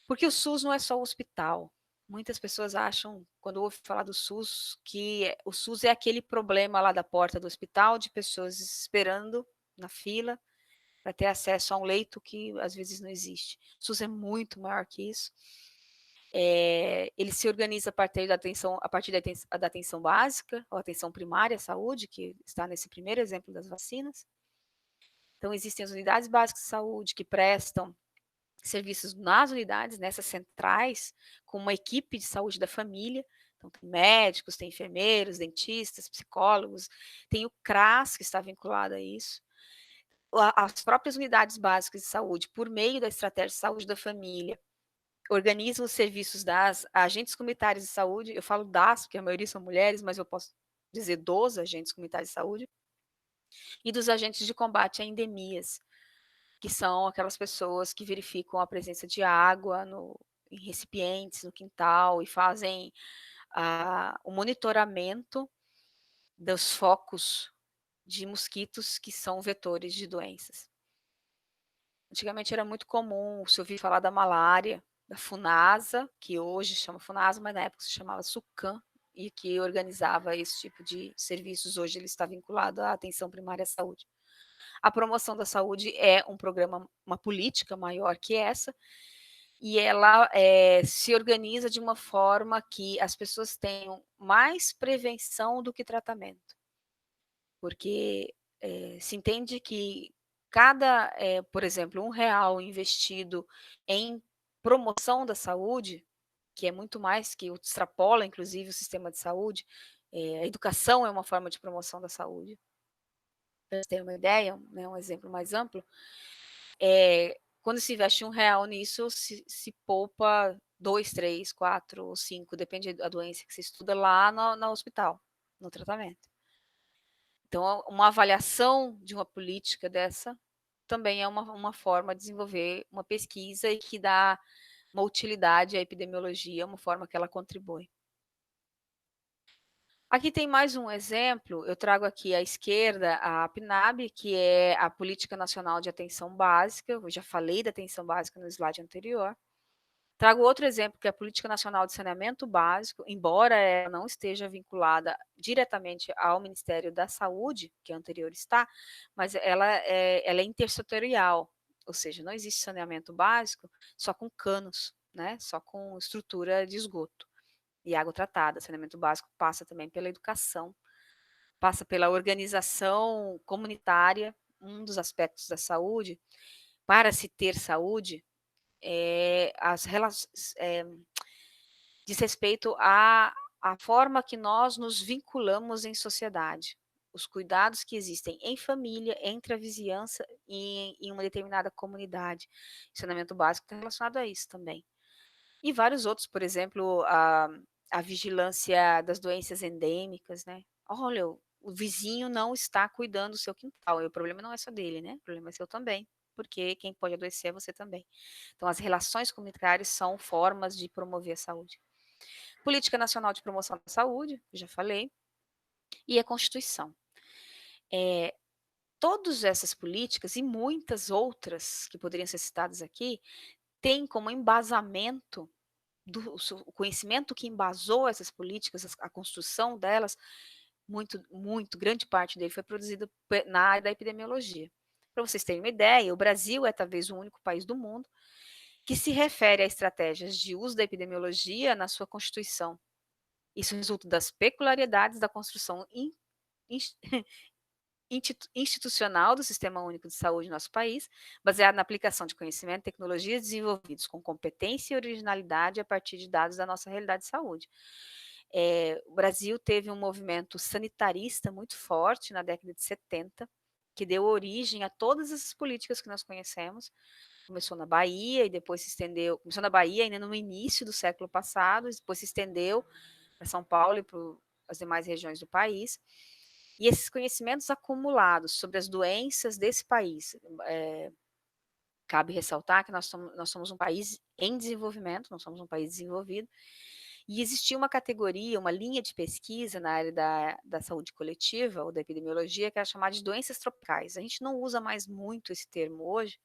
porque o SUS não é só o hospital. Muitas pessoas acham, quando ouvem falar do SUS, que o SUS é aquele problema lá da porta do hospital, de pessoas esperando na fila para ter acesso a um leito que às vezes não existe. O SUS é muito maior que isso. Ele se organiza a partir da atenção básica, ou atenção primária à saúde, que está nesse primeiro exemplo das vacinas. Então, existem as unidades básicas de saúde que prestam serviços nas unidades, nessas centrais, com uma equipe de saúde da família. Então, tem médicos, tem enfermeiros, dentistas, psicólogos, tem o CRAS, que está vinculado a isso. As próprias unidades básicas de saúde, por meio da estratégia de saúde da família, organizam os serviços das agentes comunitários de saúde. Eu falo das, porque a maioria são mulheres, mas eu posso dizer dos agentes comunitários de saúde, e dos agentes de combate a endemias, que são aquelas pessoas que verificam a presença de água em recipientes, no quintal, e fazem o monitoramento dos focos de mosquitos que são vetores de doenças. Antigamente era muito comum se ouvir falar da malária, da Funasa, que hoje chama Funasa, mas na época se chamava Sucam, e que organizava esse tipo de serviços. Hoje ele está vinculado à atenção primária à saúde. A promoção da saúde é um programa, uma política maior que essa, e ela se organiza de uma forma que as pessoas tenham mais prevenção do que tratamento, porque se entende que por exemplo, R$ 1 investido em promoção da saúde, que é muito mais, que extrapola inclusive o sistema de saúde, a educação é uma forma de promoção da saúde. Para vocês terem uma ideia, né, um exemplo mais amplo, quando se investe R$ 1 nisso, se poupa 2, 3, 4 ou 5, depende da doença que se estuda lá no hospital, no tratamento. Então, uma avaliação de uma política dessa também é uma forma de desenvolver uma pesquisa e que dá uma utilidade à epidemiologia, uma forma que ela contribui. Aqui tem mais um exemplo, eu trago aqui à esquerda a PNAB, que é a Política Nacional de Atenção Básica, eu já falei da atenção básica no slide anterior. Trago outro exemplo, que é a Política Nacional de Saneamento Básico, embora ela não esteja vinculada diretamente ao Ministério da Saúde, que a anterior está, mas ela é intersetorial, ou seja, não existe saneamento básico só com canos, né, só com estrutura de esgoto e água tratada. Saneamento básico passa também pela educação, passa pela organização comunitária. Um dos aspectos da saúde, para se ter saúde, as relações, diz respeito à forma que nós nos vinculamos em sociedade, os cuidados que existem em família, entre a vizinhança e em uma determinada comunidade. O saneamento básico está relacionado a isso também. E vários outros, por exemplo, a vigilância das doenças endêmicas, né? Olha, o vizinho não está cuidando do seu quintal, e o problema não é só dele, né? O problema é seu também, porque quem pode adoecer é você também. Então, as relações comunitárias são formas de promover a saúde. Política Nacional de Promoção da Saúde, já falei, e a Constituição. Todas essas políticas e muitas outras que poderiam ser citadas aqui, têm como embasamento o conhecimento que embasou essas políticas, a construção delas, muito grande parte dele foi produzido na área da epidemiologia. Para vocês terem uma ideia, o Brasil é talvez o único país do mundo que se refere a estratégias de uso da epidemiologia na sua Constituição. Isso resulta das peculiaridades da construção institucional do Sistema Único de Saúde no nosso país, baseado na aplicação de conhecimento e tecnologias desenvolvidos com competência e originalidade a partir de dados da nossa realidade de saúde. O Brasil teve um movimento sanitarista muito forte na década de 70, que deu origem a todas essas políticas que nós conhecemos. Começou na Bahia e depois se estendeu, começou na Bahia ainda no início do século passado, depois se estendeu São Paulo e para as demais regiões do país. E esses conhecimentos acumulados sobre as doenças desse país, cabe ressaltar que nós somos um país em desenvolvimento, não somos um país desenvolvido, e existia uma categoria, uma linha de pesquisa na área da saúde coletiva ou da epidemiologia, que era chamada de doenças tropicais. A gente não usa mais muito esse termo hoje,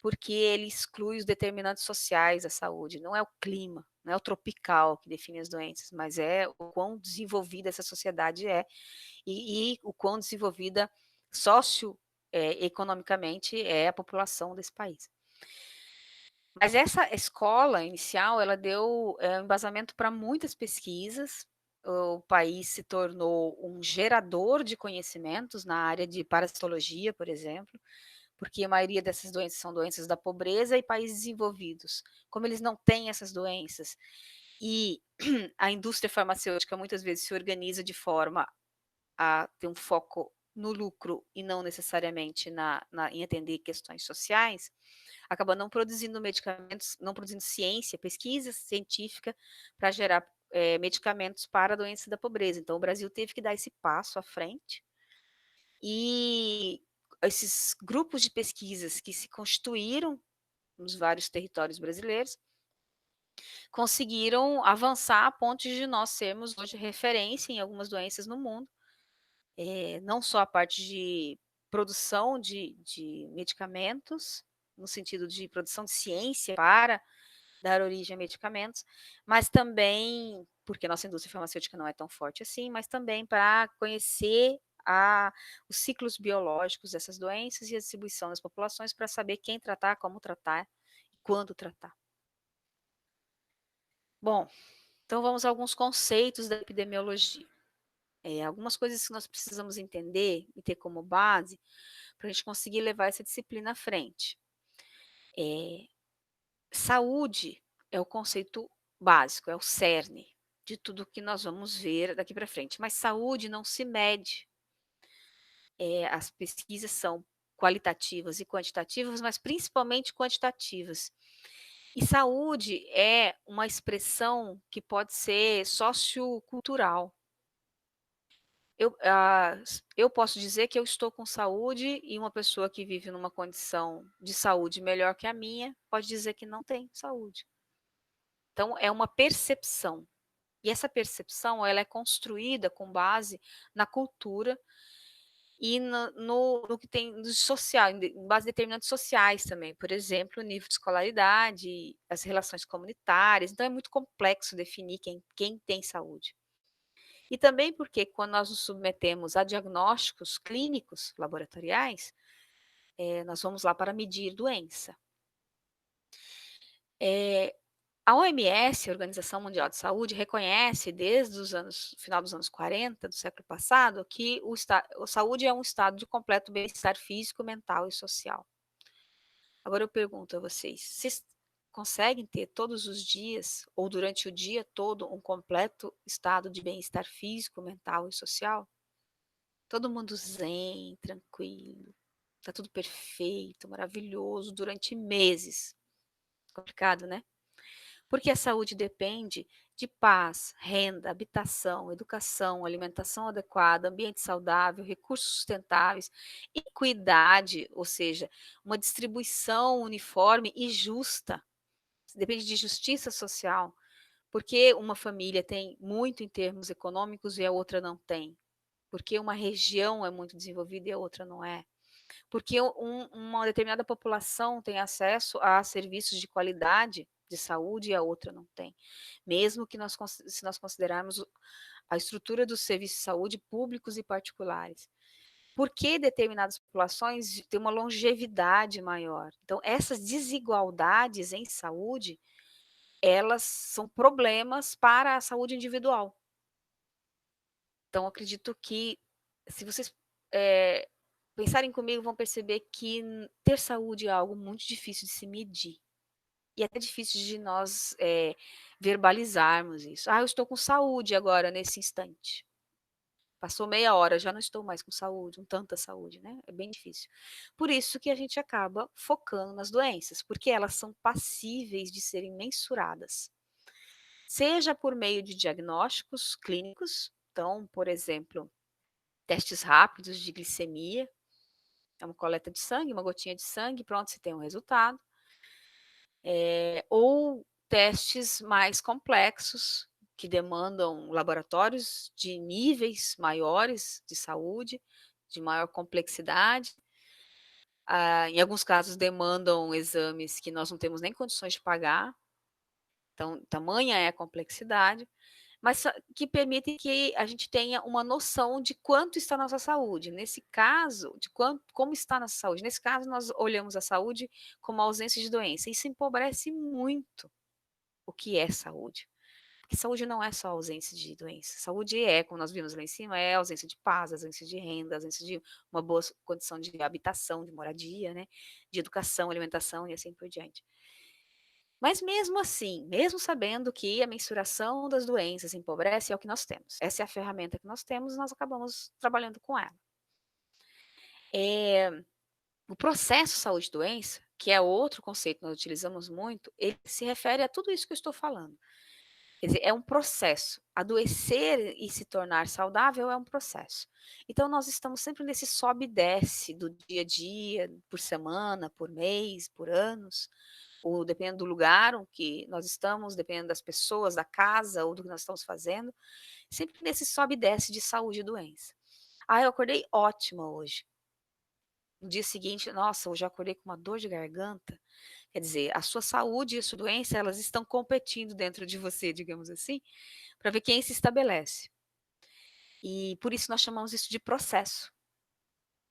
porque ele exclui os determinantes sociais da saúde. Não é o clima, não é o tropical que define as doenças, mas é o quão desenvolvida essa sociedade é e o quão desenvolvida economicamente é a população desse país. Mas essa escola inicial, ela deu embasamento para muitas pesquisas. O país se tornou um gerador de conhecimentos na área de parasitologia, por exemplo, porque a maioria dessas doenças são doenças da pobreza e países desenvolvidos, como eles não têm essas doenças, e a indústria farmacêutica muitas vezes se organiza de forma a ter um foco no lucro e não necessariamente em atender questões sociais, acaba não produzindo medicamentos, não produzindo ciência, pesquisa científica para gerar medicamentos para a doença da pobreza. Então, o Brasil teve que dar esse passo à frente e esses grupos de pesquisas que se constituíram nos vários territórios brasileiros conseguiram avançar a ponto de nós sermos hoje referência em algumas doenças no mundo, não só a parte de produção de medicamentos, no sentido de produção de ciência para dar origem a medicamentos, mas também, porque a nossa indústria farmacêutica não é tão forte assim, mas também para conhecer os ciclos biológicos dessas doenças e a distribuição das populações para saber quem tratar, como tratar e quando tratar. Bom, então vamos a alguns conceitos da epidemiologia. Algumas coisas que nós precisamos entender e ter como base para a gente conseguir levar essa disciplina à frente. Saúde é o conceito básico, é o cerne de tudo que nós vamos ver daqui para frente. Mas saúde não se mede. As pesquisas são qualitativas e quantitativas, mas principalmente quantitativas. E saúde é uma expressão que pode ser sociocultural. Eu posso dizer que eu estou com saúde e uma pessoa que vive numa condição de saúde melhor que a minha pode dizer que não tem saúde. Então, é uma percepção. E essa percepção ela é construída com base na cultura e no que tem de social, em base em determinantes sociais também. Por exemplo, o nível de escolaridade, as relações comunitárias. Então, é muito complexo definir quem tem saúde. E também porque quando nós nos submetemos a diagnósticos clínicos laboratoriais, nós vamos lá para medir doença. A OMS, a Organização Mundial de Saúde, reconhece desde final dos anos 40 do século passado que a saúde é um estado de completo bem-estar físico, mental e social. Agora eu pergunto a vocês conseguem ter todos os dias ou durante o dia todo um completo estado de bem-estar físico, mental e social? Todo mundo zen, tranquilo, tá tudo perfeito, maravilhoso durante meses. Complicado, né? Porque a saúde depende de paz, renda, habitação, educação, alimentação adequada, ambiente saudável, recursos sustentáveis, equidade, ou seja, uma distribuição uniforme e justa. Depende de justiça social, porque uma família tem muito em termos econômicos e a outra não tem. Porque uma região é muito desenvolvida e a outra não é. Porque uma determinada população tem acesso a serviços de qualidade de saúde e a outra não tem. Mesmo que se nós considerarmos a estrutura dos serviços de saúde públicos e particulares. Por que determinadas populações têm uma longevidade maior? Então, essas desigualdades em saúde, elas são problemas para a saúde individual. Então, acredito que se vocês pensarem comigo, vão perceber que ter saúde é algo muito difícil de se medir. E é até difícil de nós verbalizarmos isso. Eu estou com saúde agora, nesse instante. Passou meia hora, já não estou mais com saúde, com tanta saúde, né? É bem difícil. Por isso que a gente acaba focando nas doenças, porque elas são passíveis de serem mensuradas. seja por meio de diagnósticos clínicos, então, por exemplo, testes rápidos de glicemia, é uma coleta de sangue, uma gotinha de sangue, pronto, você tem um resultado. Ou testes mais complexos, que demandam laboratórios de níveis maiores de saúde, de maior complexidade. Em alguns casos demandam exames que nós não temos nem condições de pagar, então tamanha é a complexidade, mas que permitem que a gente tenha uma noção de quanto está a nossa saúde. Nesse caso, de como está a nossa saúde. Nesse caso, nós olhamos a saúde como ausência de doença. Isso empobrece muito o que é saúde. Porque saúde não é só ausência de doença. Saúde é, como nós vimos lá em cima, é ausência de paz, ausência de renda, ausência de uma boa condição de habitação, de moradia, né? De educação, alimentação e assim por diante. Mas mesmo assim, mesmo sabendo que a mensuração das doenças empobrece, é o que nós temos. Essa é a ferramenta que nós temos e nós acabamos trabalhando com ela. O processo saúde-doença, que é outro conceito que nós utilizamos muito, ele se refere a tudo isso que eu estou falando. Quer dizer, é um processo. Adoecer e se tornar saudável é um processo. Então, nós estamos sempre nesse sobe e desce do dia a dia, por semana, por mês, por anos, ou dependendo do lugar em que nós estamos, dependendo das pessoas, da casa ou do que nós estamos fazendo, sempre nesse sobe e desce de saúde e doença. Eu acordei ótima hoje. No dia seguinte, nossa, hoje eu acordei com uma dor de garganta. Quer dizer, a sua saúde e a sua doença, elas estão competindo dentro de você, digamos assim, para ver quem se estabelece. E por isso nós chamamos isso de processo,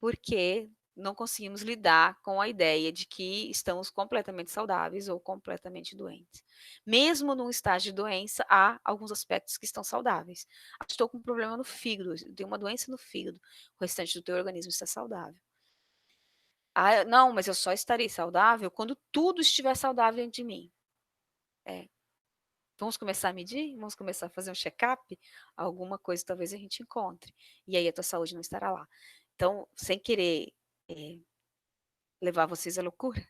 porque não conseguimos lidar com a ideia de que estamos completamente saudáveis ou completamente doentes. Mesmo num estágio de doença, há alguns aspectos que estão saudáveis. Estou com um problema no fígado, tenho uma doença no fígado, o restante do teu organismo está saudável. Não, mas eu só estarei saudável quando tudo estiver saudável dentro de mim. Vamos começar a medir? Vamos começar a fazer um check-up? Alguma coisa talvez a gente encontre. E aí a tua saúde não estará lá. Então, sem querer levar vocês à loucura,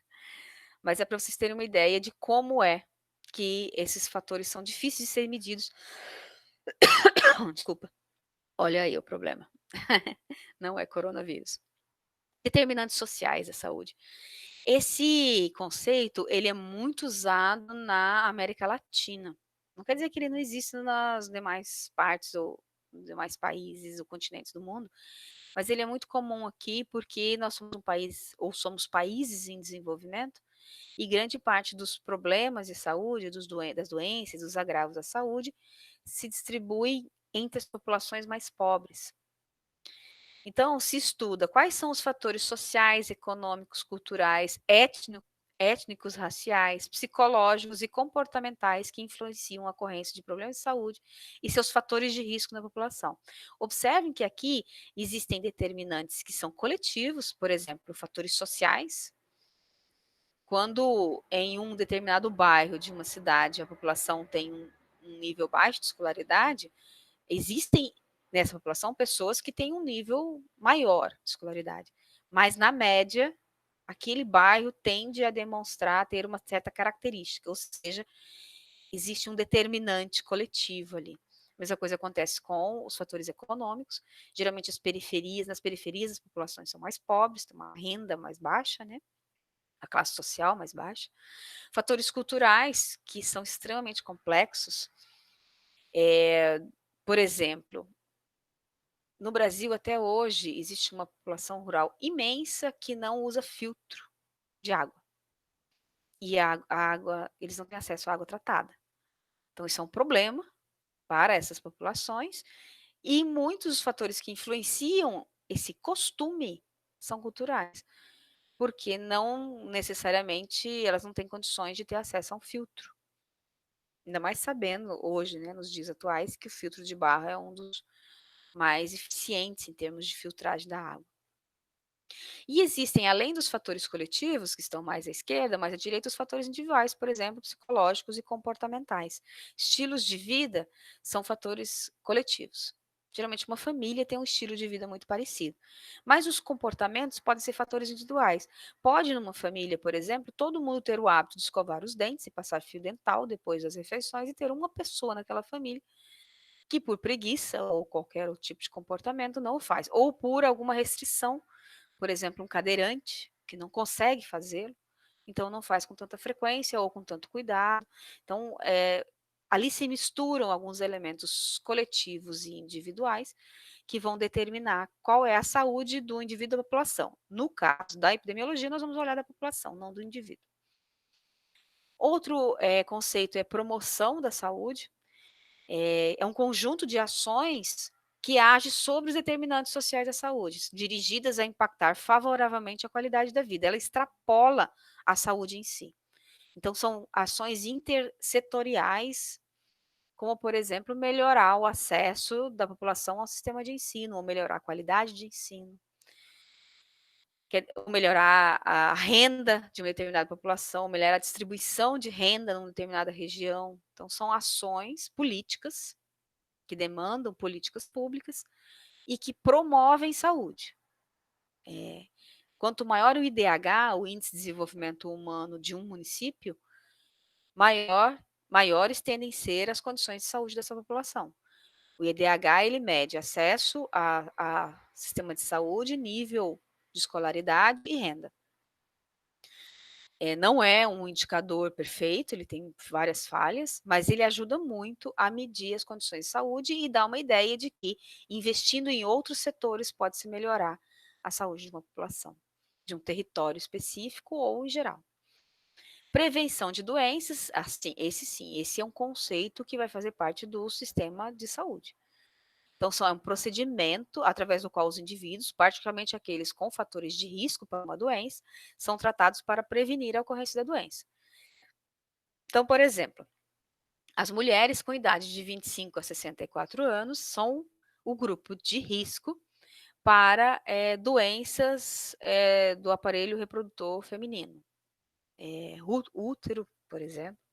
mas é para vocês terem uma ideia de como é que esses fatores são difíceis de serem medidos. Desculpa. Olha aí o problema. Não é coronavírus. Determinantes sociais da saúde. Esse conceito, ele é muito usado na América Latina. Não quer dizer que ele não existe nas demais partes ou nos demais países ou continentes do mundo, mas ele é muito comum aqui porque nós somos um país, ou somos países em desenvolvimento, e grande parte dos problemas de saúde, das doenças, dos agravos da saúde, se distribui entre as populações mais pobres. Então, se estuda quais são os fatores sociais, econômicos, culturais, étnicos, raciais, psicológicos e comportamentais que influenciam a ocorrência de problemas de saúde e seus fatores de risco na população. Observem que aqui existem determinantes que são coletivos, por exemplo, fatores sociais. Quando em um determinado bairro de uma cidade a população tem um nível baixo de escolaridade, existem nessa população pessoas que têm um nível maior de escolaridade, mas na média, aquele bairro tende a demonstrar ter uma certa característica, ou seja, existe um determinante coletivo ali. A mesma coisa acontece com os fatores econômicos, geralmente nas periferias as populações são mais pobres, têm uma renda mais baixa, né? A classe social mais baixa. Fatores culturais, que são extremamente complexos, por exemplo, no Brasil, até hoje, existe uma população rural imensa que não usa filtro de água. E a água, eles não têm acesso à água tratada. Então, isso é um problema para essas populações. E muitos dos fatores que influenciam esse costume são culturais, porque não necessariamente elas não têm condições de ter acesso a um filtro. Ainda mais sabendo hoje, né, nos dias atuais, que o filtro de barro é um dos mais eficientes em termos de filtragem da água. E existem, além dos fatores coletivos, que estão mais à esquerda, mais à direita, os fatores individuais, por exemplo, psicológicos e comportamentais. Estilos de vida são fatores coletivos. Geralmente uma família tem um estilo de vida muito parecido. Mas os comportamentos podem ser fatores individuais. Pode numa família, por exemplo, todo mundo ter o hábito de escovar os dentes e passar fio dental depois das refeições e ter uma pessoa naquela família que por preguiça ou qualquer outro tipo de comportamento não o faz. Ou por alguma restrição, por exemplo, um cadeirante que não consegue fazê-lo, então não faz com tanta frequência ou com tanto cuidado. Então, ali se misturam alguns elementos coletivos e individuais que vão determinar qual é a saúde do indivíduo da população. No caso da epidemiologia, nós vamos olhar da população, não do indivíduo. Outro conceito é promoção da saúde. É um conjunto de ações que age sobre os determinantes sociais da saúde, dirigidas a impactar favoravelmente a qualidade da vida. Ela extrapola a saúde em si. Então, são ações intersetoriais, como, por exemplo, melhorar o acesso da população ao sistema de ensino, ou melhorar a qualidade de ensino, ou melhorar a renda de uma determinada população, ou melhorar a distribuição de renda numa determinada região. Então, são ações políticas que demandam políticas públicas e que promovem saúde. Quanto maior o IDH, o Índice de Desenvolvimento Humano de um município, maiores tendem a ser as condições de saúde dessa população. O IDH, ele mede acesso a sistema de saúde, nível de escolaridade e renda. Não é um indicador perfeito, ele tem várias falhas, mas ele ajuda muito a medir as condições de saúde e dá uma ideia de que investindo em outros setores pode-se melhorar a saúde de uma população, de um território específico ou em geral. Prevenção de doenças, assim, esse é um conceito que vai fazer parte do sistema de saúde. Então, é um procedimento através do qual os indivíduos, particularmente aqueles com fatores de risco para uma doença, são tratados para prevenir a ocorrência da doença. Então, por exemplo, as mulheres com idade de 25 a 64 anos são o grupo de risco para doenças do aparelho reprodutor feminino. Útero, por exemplo,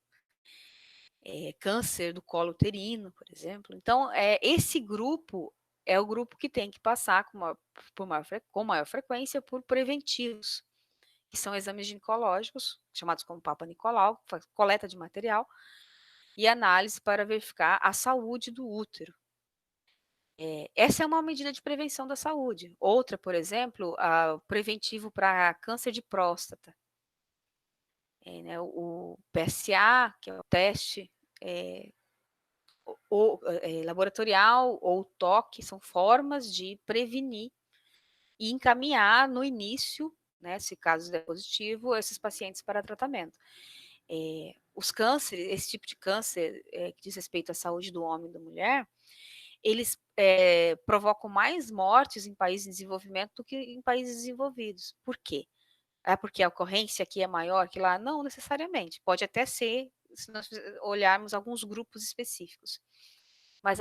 câncer do colo uterino, por exemplo. Então, esse grupo é o grupo que tem que passar com maior frequência por preventivos, que são exames ginecológicos, chamados como Papa Nicolau, coleta de material, e análise para verificar a saúde do útero. Essa é uma medida de prevenção da saúde. Outra, por exemplo, preventivo para câncer de próstata. Né, o PSA, que é o teste laboratorial ou toque, são formas de prevenir e encaminhar no início, né, se caso der positivo, esses pacientes para tratamento. Os cânceres, esse tipo de câncer que diz respeito à saúde do homem e da mulher, eles provocam mais mortes em países em desenvolvimento do que em países desenvolvidos. Por quê? É porque a ocorrência aqui é maior que lá? Não necessariamente. Pode até ser, se nós olharmos alguns grupos específicos. Mas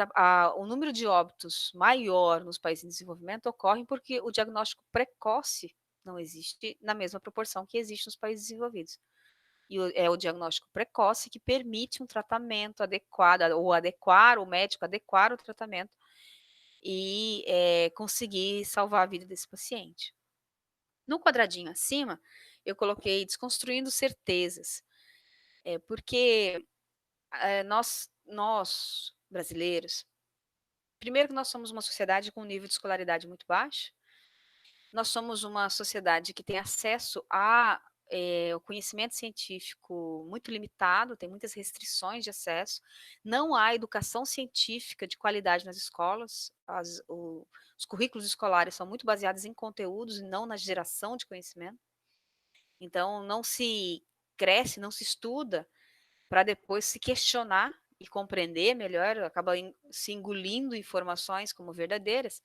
o número de óbitos maior nos países em desenvolvimento ocorre porque o diagnóstico precoce não existe na mesma proporção que existe nos países desenvolvidos. E é o diagnóstico precoce que permite um tratamento adequado, ou o médico adequar o tratamento e conseguir salvar a vida desse paciente. No quadradinho acima, eu coloquei desconstruindo certezas, porque nós brasileiros, primeiro que nós somos uma sociedade com um nível de escolaridade muito baixo, nós somos uma sociedade que tem acesso ao conhecimento científico muito limitado, tem muitas restrições de acesso, não há educação científica de qualidade nas escolas, os currículos escolares são muito baseados em conteúdos e não na geração de conhecimento, então não se cresce, não se estuda para depois se questionar e compreender melhor, acaba se engolindo informações como verdadeiras.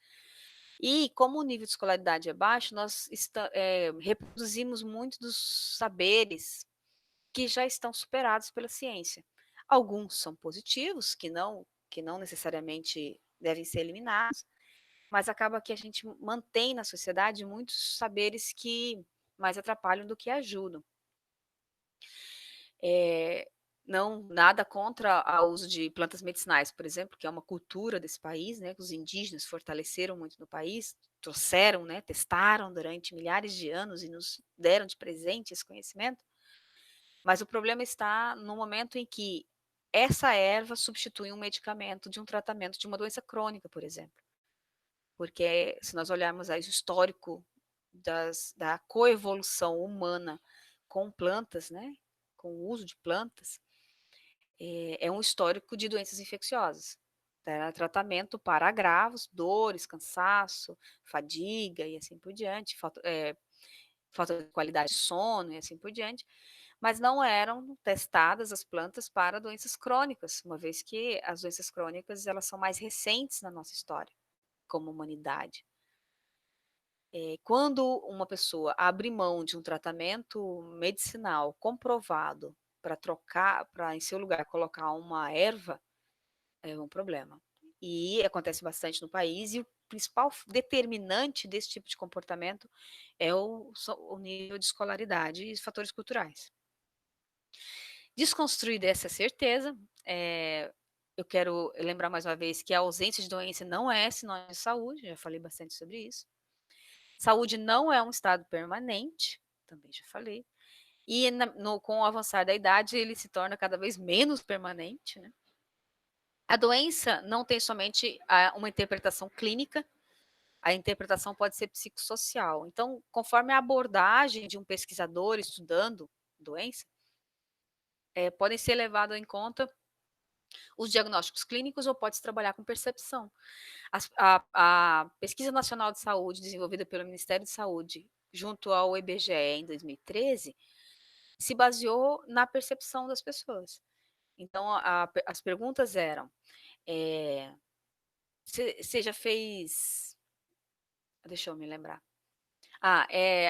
E como o nível de escolaridade é baixo, nós reproduzimos muito dos saberes que já estão superados pela ciência. Alguns são positivos, que não necessariamente devem ser eliminados, mas acaba que a gente mantém na sociedade muitos saberes que mais atrapalham do que ajudam. não nada contra o uso de plantas medicinais, por exemplo, que é uma cultura desse país, né, que os indígenas fortaleceram muito no país, trouxeram, né, testaram durante milhares de anos e nos deram de presente esse conhecimento, mas o problema está no momento em que essa erva substitui um medicamento de um tratamento de uma doença crônica, por exemplo. Porque se nós olharmos aí o histórico da coevolução humana com plantas, né, com o uso de plantas, é um histórico de doenças infecciosas. Era tratamento para agravos, dores, cansaço, fadiga e assim por diante, falta de qualidade de sono e assim por diante, mas não eram testadas as plantas para doenças crônicas, uma vez que as doenças crônicas elas são mais recentes na nossa história como humanidade. Quando uma pessoa abre mão de um tratamento medicinal comprovado para trocar, para em seu lugar colocar uma erva, é um problema. E acontece bastante no país, e o principal determinante desse tipo de comportamento é o nível de escolaridade e os fatores culturais. Desconstruída essa certeza, eu quero lembrar mais uma vez que a ausência de doença não é sinônimo de saúde, já falei bastante sobre isso. Saúde não é um estado permanente, também já falei, e com o avançar da idade ele se torna cada vez menos permanente, né? A doença não tem somente uma interpretação clínica, a interpretação pode ser psicossocial. Então, conforme a abordagem de um pesquisador estudando doença, podem ser levados em conta os diagnósticos clínicos ou pode-se trabalhar com percepção. A Pesquisa Nacional de Saúde, desenvolvida pelo Ministério de Saúde, junto ao IBGE em 2013, se baseou na percepção das pessoas. Então, as perguntas eram: você já fez. Deixa eu me lembrar.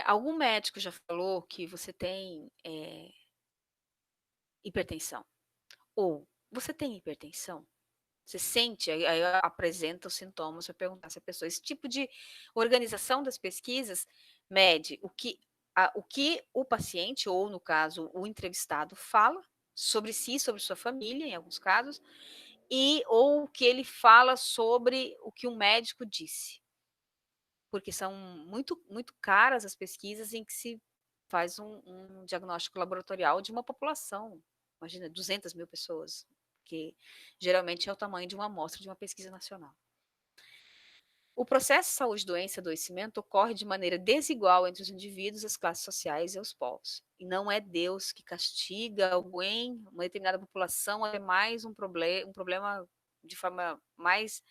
Algum médico já falou que você tem hipertensão? Ou você tem hipertensão? Você sente, aí apresenta os sintomas para perguntar se a pessoa. Esse tipo de organização das pesquisas mede o que o paciente, ou no caso, o entrevistado, fala sobre si, sobre sua família, em alguns casos, ou o que ele fala sobre o que um médico disse. Porque são muito, muito caras as pesquisas em que se faz um diagnóstico laboratorial de uma população. Imagina, 200 mil pessoas, que geralmente é o tamanho de uma amostra de uma pesquisa nacional. O processo saúde-doença, adoecimento, ocorre de maneira desigual entre os indivíduos, as classes sociais e os povos. E não é Deus que castiga alguém, uma determinada população, é mais um problema de forma mais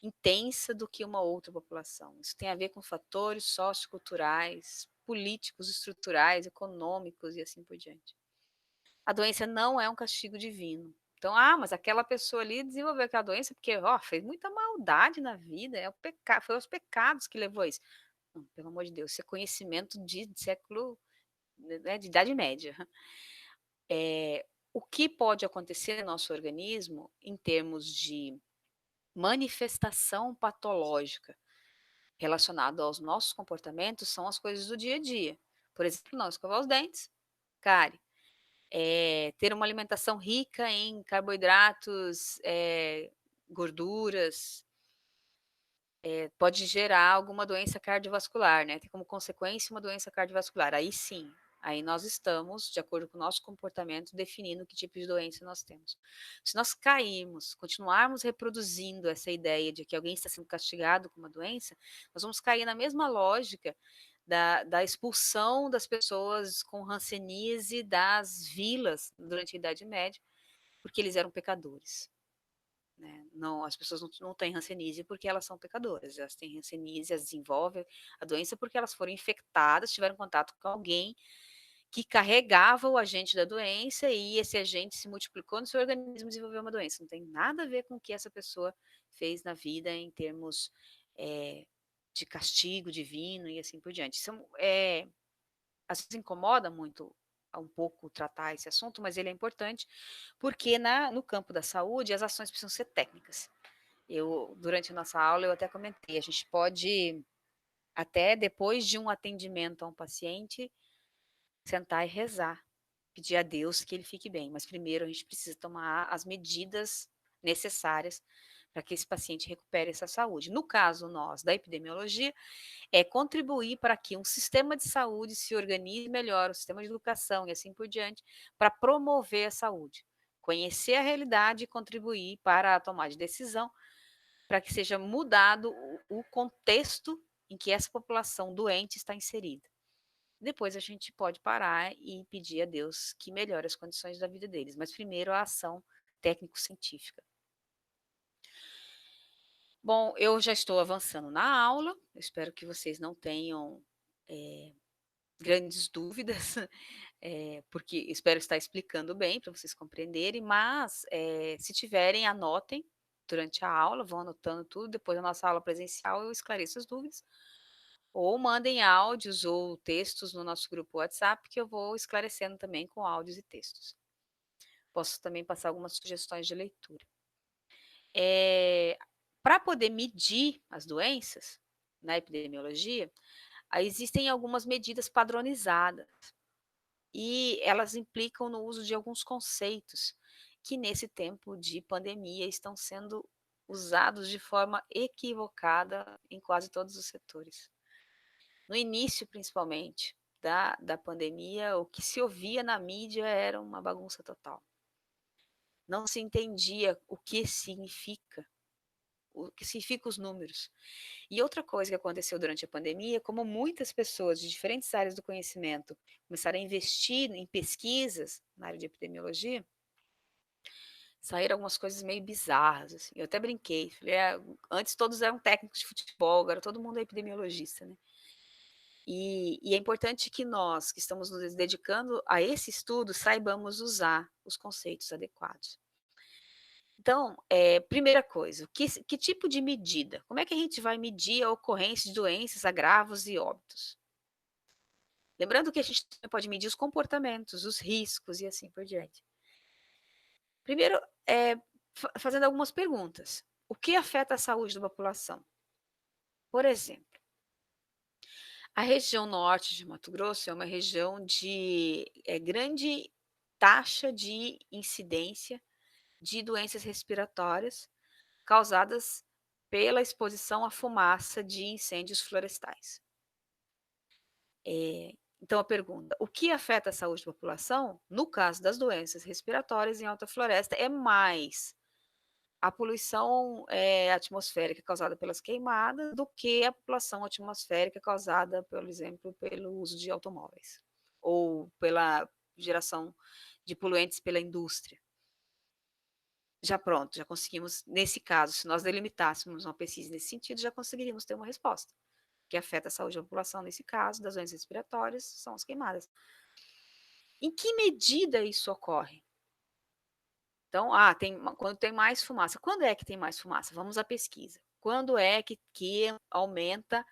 intensa do que uma outra população. Isso tem a ver com fatores socioculturais, políticos, estruturais, econômicos e assim por diante. A doença não é um castigo divino. Então, mas aquela pessoa ali desenvolveu aquela doença porque fez muita maldade na vida, foi os pecados que levou a isso. Não, pelo amor de Deus, isso é conhecimento de século, né, de Idade Média. O que pode acontecer no nosso organismo em termos de manifestação patológica relacionado aos nossos comportamentos são as coisas do dia a dia. Por exemplo, não escovar os dentes, cárie. Ter uma alimentação rica em carboidratos, gorduras, pode gerar alguma doença cardiovascular, né? Tem como consequência uma doença cardiovascular. Aí sim, aí nós estamos, de acordo com o nosso comportamento, definindo que tipo de doença nós temos. Se nós cairmos, continuarmos reproduzindo essa ideia de que alguém está sendo castigado com uma doença, nós vamos cair na mesma lógica da expulsão das pessoas com hanseníase das vilas durante a Idade Média, porque eles eram pecadores. Né? Não, as pessoas não têm hanseníase porque elas são pecadoras, elas têm hanseníase, elas desenvolvem a doença porque elas foram infectadas, tiveram contato com alguém que carregava o agente da doença e esse agente se multiplicou no seu organismo e desenvolveu uma doença. Não tem nada a ver com o que essa pessoa fez na vida em termos de castigo divino e assim por diante. Isso às vezes incomoda muito um pouco tratar esse assunto, mas ele é importante porque no campo da saúde as ações precisam ser técnicas. Durante a nossa aula, eu até comentei, a gente pode, até depois de um atendimento a um paciente, sentar e rezar, pedir a Deus que ele fique bem, mas primeiro a gente precisa tomar as medidas necessárias para que esse paciente recupere essa saúde. No caso nós, da epidemiologia, é contribuir para que um sistema de saúde se organize melhor, o sistema de educação e assim por diante, para promover a saúde. Conhecer a realidade e contribuir para a tomada de decisão, para que seja mudado o contexto em que essa população doente está inserida. Depois a gente pode parar e pedir a Deus que melhore as condições da vida deles, mas primeiro a ação técnico-científica. Bom, eu já estou avançando na aula, eu espero que vocês não tenham grandes dúvidas, porque espero estar explicando bem para vocês compreenderem, mas se tiverem, anotem durante a aula, vão anotando tudo, depois da nossa aula presencial eu esclareço as dúvidas, ou mandem áudios ou textos no nosso grupo WhatsApp, que eu vou esclarecendo também com áudios e textos. Posso também passar algumas sugestões de leitura. Para poder medir as doenças, na epidemiologia, existem algumas medidas padronizadas, e elas implicam no uso de alguns conceitos que nesse tempo de pandemia estão sendo usados de forma equivocada em quase todos os setores. No início, principalmente, da pandemia, o que se ouvia na mídia era uma bagunça total. Não se entendia o que significam os números. E outra coisa que aconteceu durante a pandemia, como muitas pessoas de diferentes áreas do conhecimento começaram a investir em pesquisas na área de epidemiologia, saíram algumas coisas meio bizarras, assim. Eu até brinquei, falei, antes todos eram técnicos de futebol, agora todo mundo é epidemiologista, né? E é importante que nós, que estamos nos dedicando a esse estudo, saibamos usar os conceitos adequados. Então, primeira coisa, que tipo de medida? Como é que a gente vai medir a ocorrência de doenças, agravos e óbitos? Lembrando que a gente também pode medir os comportamentos, os riscos e assim por diante. Primeiro, fazendo algumas perguntas. O que afeta a saúde da população? Por exemplo, a região norte de Mato Grosso é uma região de grande taxa de incidência de doenças respiratórias causadas pela exposição à fumaça de incêndios florestais. Então, a pergunta: o que afeta a saúde da população? No caso das doenças respiratórias em alta floresta, é mais a poluição atmosférica causada pelas queimadas do que a população atmosférica causada, por exemplo, pelo uso de automóveis ou pela geração de poluentes pela indústria. Já pronto, já conseguimos, nesse caso, se nós delimitássemos uma pesquisa nesse sentido, já conseguiríamos ter uma resposta. O que afeta a saúde da população, nesse caso, das doenças respiratórias, são as queimadas. Em que medida isso ocorre? Então, quando tem mais fumaça. Quando é que tem mais fumaça? Vamos à pesquisa. Quando é que aumenta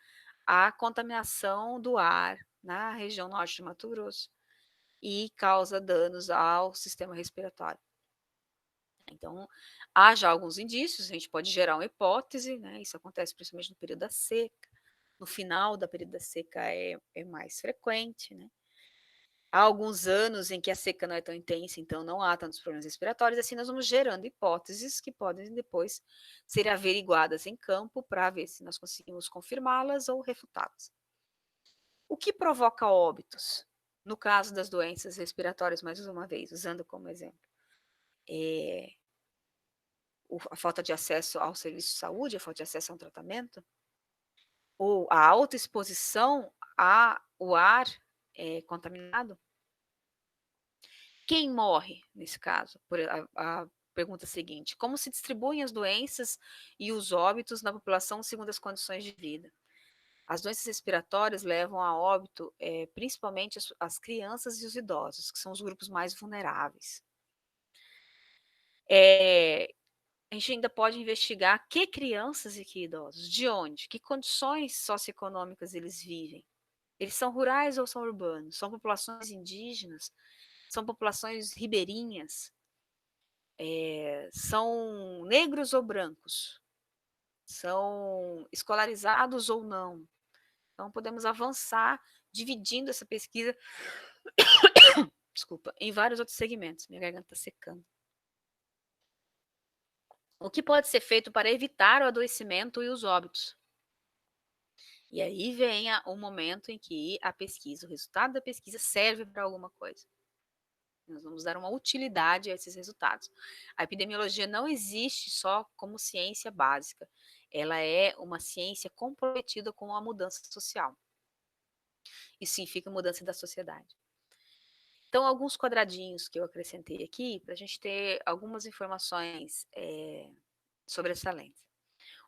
a contaminação do ar na região norte de Mato Grosso e causa danos ao sistema respiratório? Então, há já alguns indícios, a gente pode gerar uma hipótese, né? Isso acontece principalmente no período da seca. No final da período da seca é mais frequente, né? Há alguns anos em que a seca não é tão intensa, então não há tantos problemas respiratórios, assim nós vamos gerando hipóteses que podem depois ser averiguadas em campo para ver se nós conseguimos confirmá-las ou refutá-las. O que provoca óbitos? No caso das doenças respiratórias, mais uma vez, usando como exemplo, a falta de acesso ao serviço de saúde, a falta de acesso a um tratamento, ou a alta exposição ao ar contaminado. Quem morre nesse caso? A pergunta seguinte: como se distribuem as doenças e os óbitos na população segundo as condições de vida? As doenças respiratórias levam a óbito principalmente as crianças e os idosos, que são os grupos mais vulneráveis. A gente ainda pode investigar que crianças e que idosos, de onde, que condições socioeconômicas eles vivem. Eles são rurais ou são urbanos? São populações indígenas? São populações ribeirinhas? São negros ou brancos? São escolarizados ou não? Então, podemos avançar dividindo essa pesquisa desculpa, em vários outros segmentos. Minha garganta está secando. O que pode ser feito para evitar o adoecimento e os óbitos? E aí vem o momento em que a pesquisa, o resultado da pesquisa serve para alguma coisa. Nós vamos dar uma utilidade a esses resultados. A epidemiologia não existe só como ciência básica, ela é uma ciência comprometida com a mudança social. Isso significa mudança da sociedade. Então, alguns quadradinhos que eu acrescentei aqui, para a gente ter algumas informações sobre essa lente.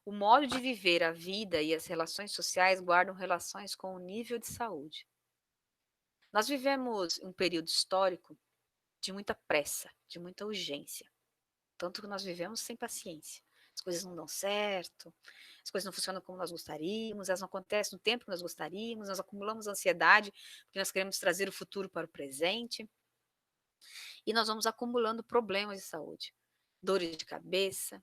O modo de viver a vida e as relações sociais guardam relações com o nível de saúde. Nós vivemos um período histórico de muita pressa, de muita urgência. Tanto que nós vivemos sem paciência. As coisas não dão certo, as coisas não funcionam como nós gostaríamos, elas não acontecem no tempo que nós gostaríamos, nós acumulamos ansiedade porque nós queremos trazer o futuro para o presente. E nós vamos acumulando problemas de saúde, dores de cabeça,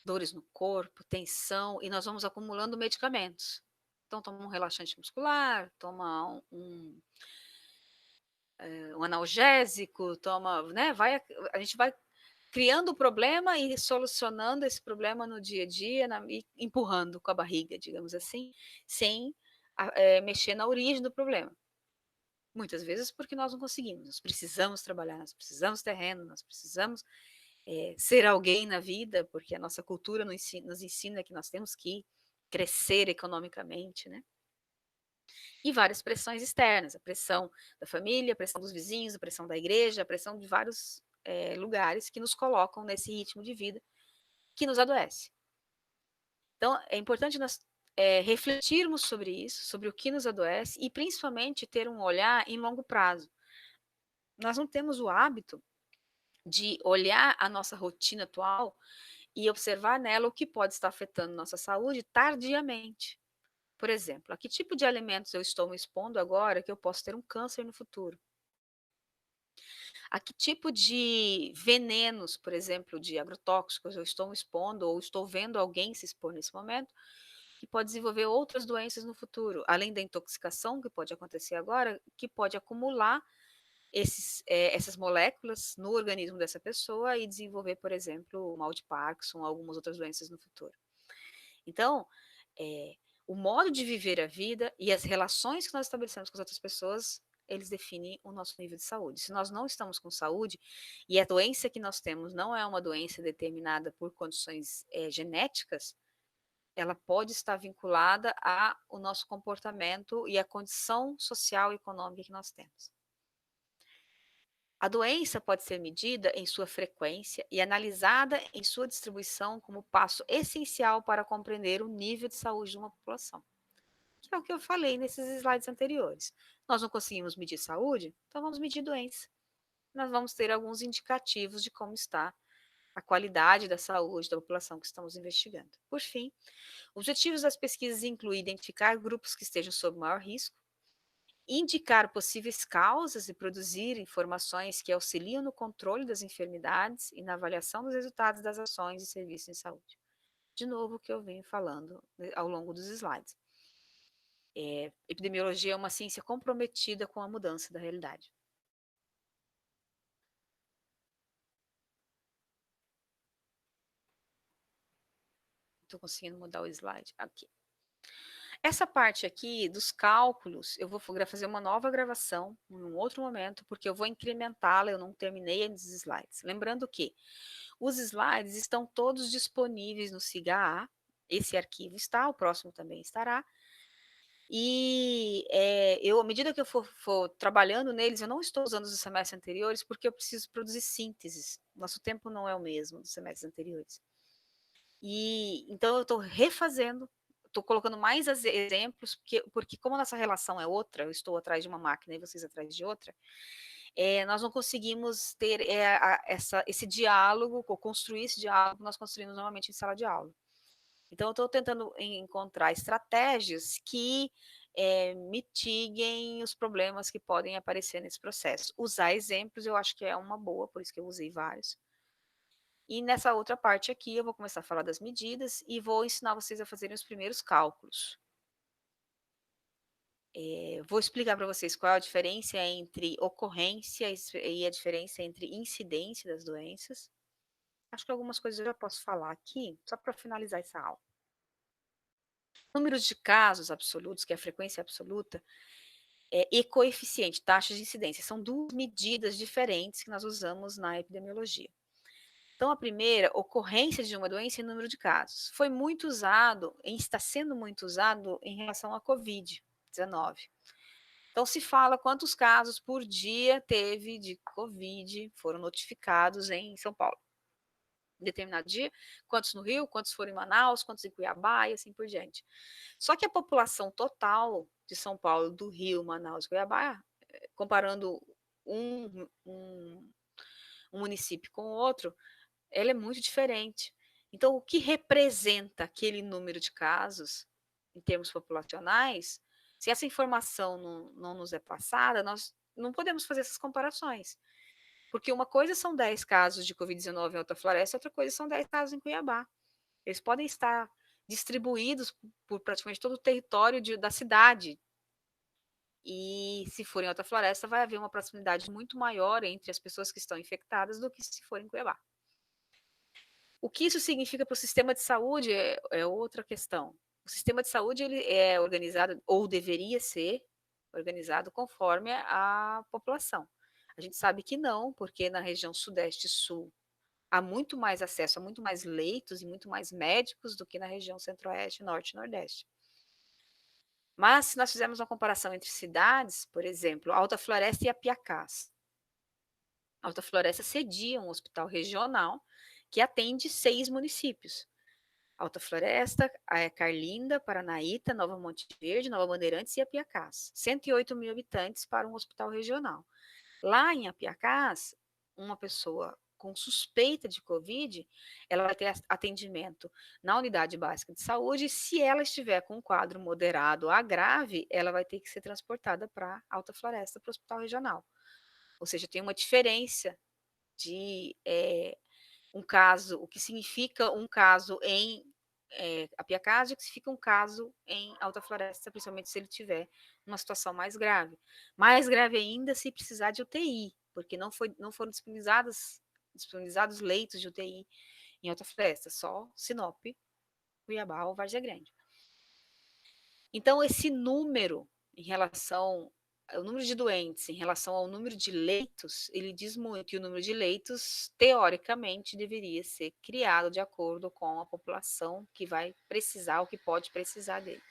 dores no corpo, tensão, e nós vamos acumulando medicamentos. Então, toma um relaxante muscular, toma um analgésico, toma, né? A gente vai criando o problema e solucionando esse problema no dia a dia, e empurrando com a barriga, digamos assim, sem mexer na origem do problema. Muitas vezes porque nós não conseguimos, nós precisamos trabalhar, nós precisamos terreno, nós precisamos ser alguém na vida, porque a nossa cultura nos ensina que nós temos que crescer economicamente, né? E várias pressões externas, a pressão da família, a pressão dos vizinhos, a pressão da igreja, a pressão de vários lugares que nos colocam nesse ritmo de vida que nos adoece. Então, é importante nós refletirmos sobre isso, sobre o que nos adoece e principalmente ter um olhar em longo prazo. Nós não temos o hábito de olhar a nossa rotina atual e observar nela o que pode estar afetando nossa saúde tardiamente. Por exemplo, a que tipo de alimentos eu estou me expondo agora que eu posso ter um câncer no futuro? A que tipo de venenos, por exemplo, de agrotóxicos eu estou me expondo ou estou vendo alguém se expor nesse momento que pode desenvolver outras doenças no futuro, além da intoxicação que pode acontecer agora, que pode acumular essas moléculas no organismo dessa pessoa e desenvolver, por exemplo, o mal de Parkinson, ou algumas outras doenças no futuro. Então, o modo de viver a vida e as relações que nós estabelecemos com as outras pessoas, eles definem o nosso nível de saúde. Se nós não estamos com saúde e a doença que nós temos não é uma doença determinada por condições genéticas, ela pode estar vinculada ao nosso comportamento e à condição social e econômica que nós temos. A doença pode ser medida em sua frequência e analisada em sua distribuição como passo essencial para compreender o nível de saúde de uma população. Que é o que eu falei nesses slides anteriores. Nós não conseguimos medir saúde, então vamos medir doença. Nós vamos ter alguns indicativos de como está a qualidade da saúde da população que estamos investigando. Por fim, objetivos das pesquisas incluem identificar grupos que estejam sob maior risco, indicar possíveis causas e produzir informações que auxiliam no controle das enfermidades e na avaliação dos resultados das ações e serviços em saúde. De novo, o que eu venho falando ao longo dos slides. Epidemiologia é uma ciência comprometida com a mudança da realidade. Estou conseguindo mudar o slide aqui. Essa parte aqui dos cálculos, eu vou fazer uma nova gravação em um outro momento, porque eu vou incrementá-la, eu não terminei os slides. Lembrando que os slides estão todos disponíveis no SIGA-A, esse arquivo está, o próximo também estará. E à medida que eu for trabalhando neles, eu não estou usando os semestres anteriores, porque eu preciso produzir sínteses. Nosso tempo não é o mesmo dos semestres anteriores. E então eu estou refazendo, estou colocando mais exemplos, porque como a nossa relação é outra, eu estou atrás de uma máquina e vocês atrás de outra, nós não conseguimos ter esse diálogo, ou construir esse diálogo que nós construímos normalmente em sala de aula. Então, eu estou tentando encontrar estratégias que mitiguem os problemas que podem aparecer nesse processo. Usar exemplos, eu acho que é uma boa, por isso que eu usei vários. E nessa outra parte aqui, eu vou começar a falar das medidas e vou ensinar vocês a fazerem os primeiros cálculos. Vou explicar para vocês qual é a diferença entre ocorrência e a diferença entre incidência das doenças. Acho que algumas coisas eu já posso falar aqui, só para finalizar essa aula. Números de casos absolutos, que é a frequência absoluta, e coeficiente, taxa de incidência, são duas medidas diferentes que nós usamos na epidemiologia. Então, a primeira, ocorrência de uma doença e número de casos. Foi muito usado, e está sendo muito usado em relação à Covid-19. Então, se fala quantos casos por dia teve de Covid, foram notificados em São Paulo. Em determinado dia, quantos no Rio, quantos foram em Manaus, quantos em Cuiabá e assim por diante. Só que a população total de São Paulo, do Rio, Manaus e Cuiabá, comparando um município com o outro, ela é muito diferente. Então, o que representa aquele número de casos, em termos populacionais, se essa informação não nos é passada, nós não podemos fazer essas comparações. Porque uma coisa são 10 casos de Covid-19 em Alta Floresta, outra coisa são 10 casos em Cuiabá. Eles podem estar distribuídos por praticamente todo o território da cidade. E se for em Alta Floresta, vai haver uma proximidade muito maior entre as pessoas que estão infectadas do que se for em Cuiabá. O que isso significa para o sistema de saúde é outra questão. O sistema de saúde ele é organizado, ou deveria ser organizado conforme a população. A gente sabe que não, porque na região sudeste e sul há muito mais acesso, há muito mais leitos e muito mais médicos do que na região centro-oeste, norte e nordeste. Mas se nós fizermos uma comparação entre cidades, por exemplo, Alta Floresta e Apiacás. Alta Floresta cedia um hospital regional que atende 6 municípios. Alta Floresta, Carlinda, Paranaíta, Nova Monte Verde, Nova Bandeirantes e Apiacás. 108 mil habitantes para um hospital regional. Lá em Apiacás, uma pessoa com suspeita de Covid, ela vai ter atendimento na unidade básica de saúde. Se ela estiver com um quadro moderado a grave, ela vai ter que ser transportada para Alta Floresta, para o hospital regional. Ou seja, tem uma diferença de um caso, o que significa um caso em Apiacás, o que significa um caso em Alta Floresta, principalmente se ele tiver uma situação mais grave. Mais grave ainda se precisar de UTI, porque não foram disponibilizados leitos de UTI em Alta Floresta, só Sinop, Cuiabá ou Várzea Grande. Então, esse número em relação o número de doentes em relação ao número de leitos, ele diz muito, e o número de leitos, teoricamente, deveria ser criado de acordo com a população que vai precisar, ou que pode precisar dele.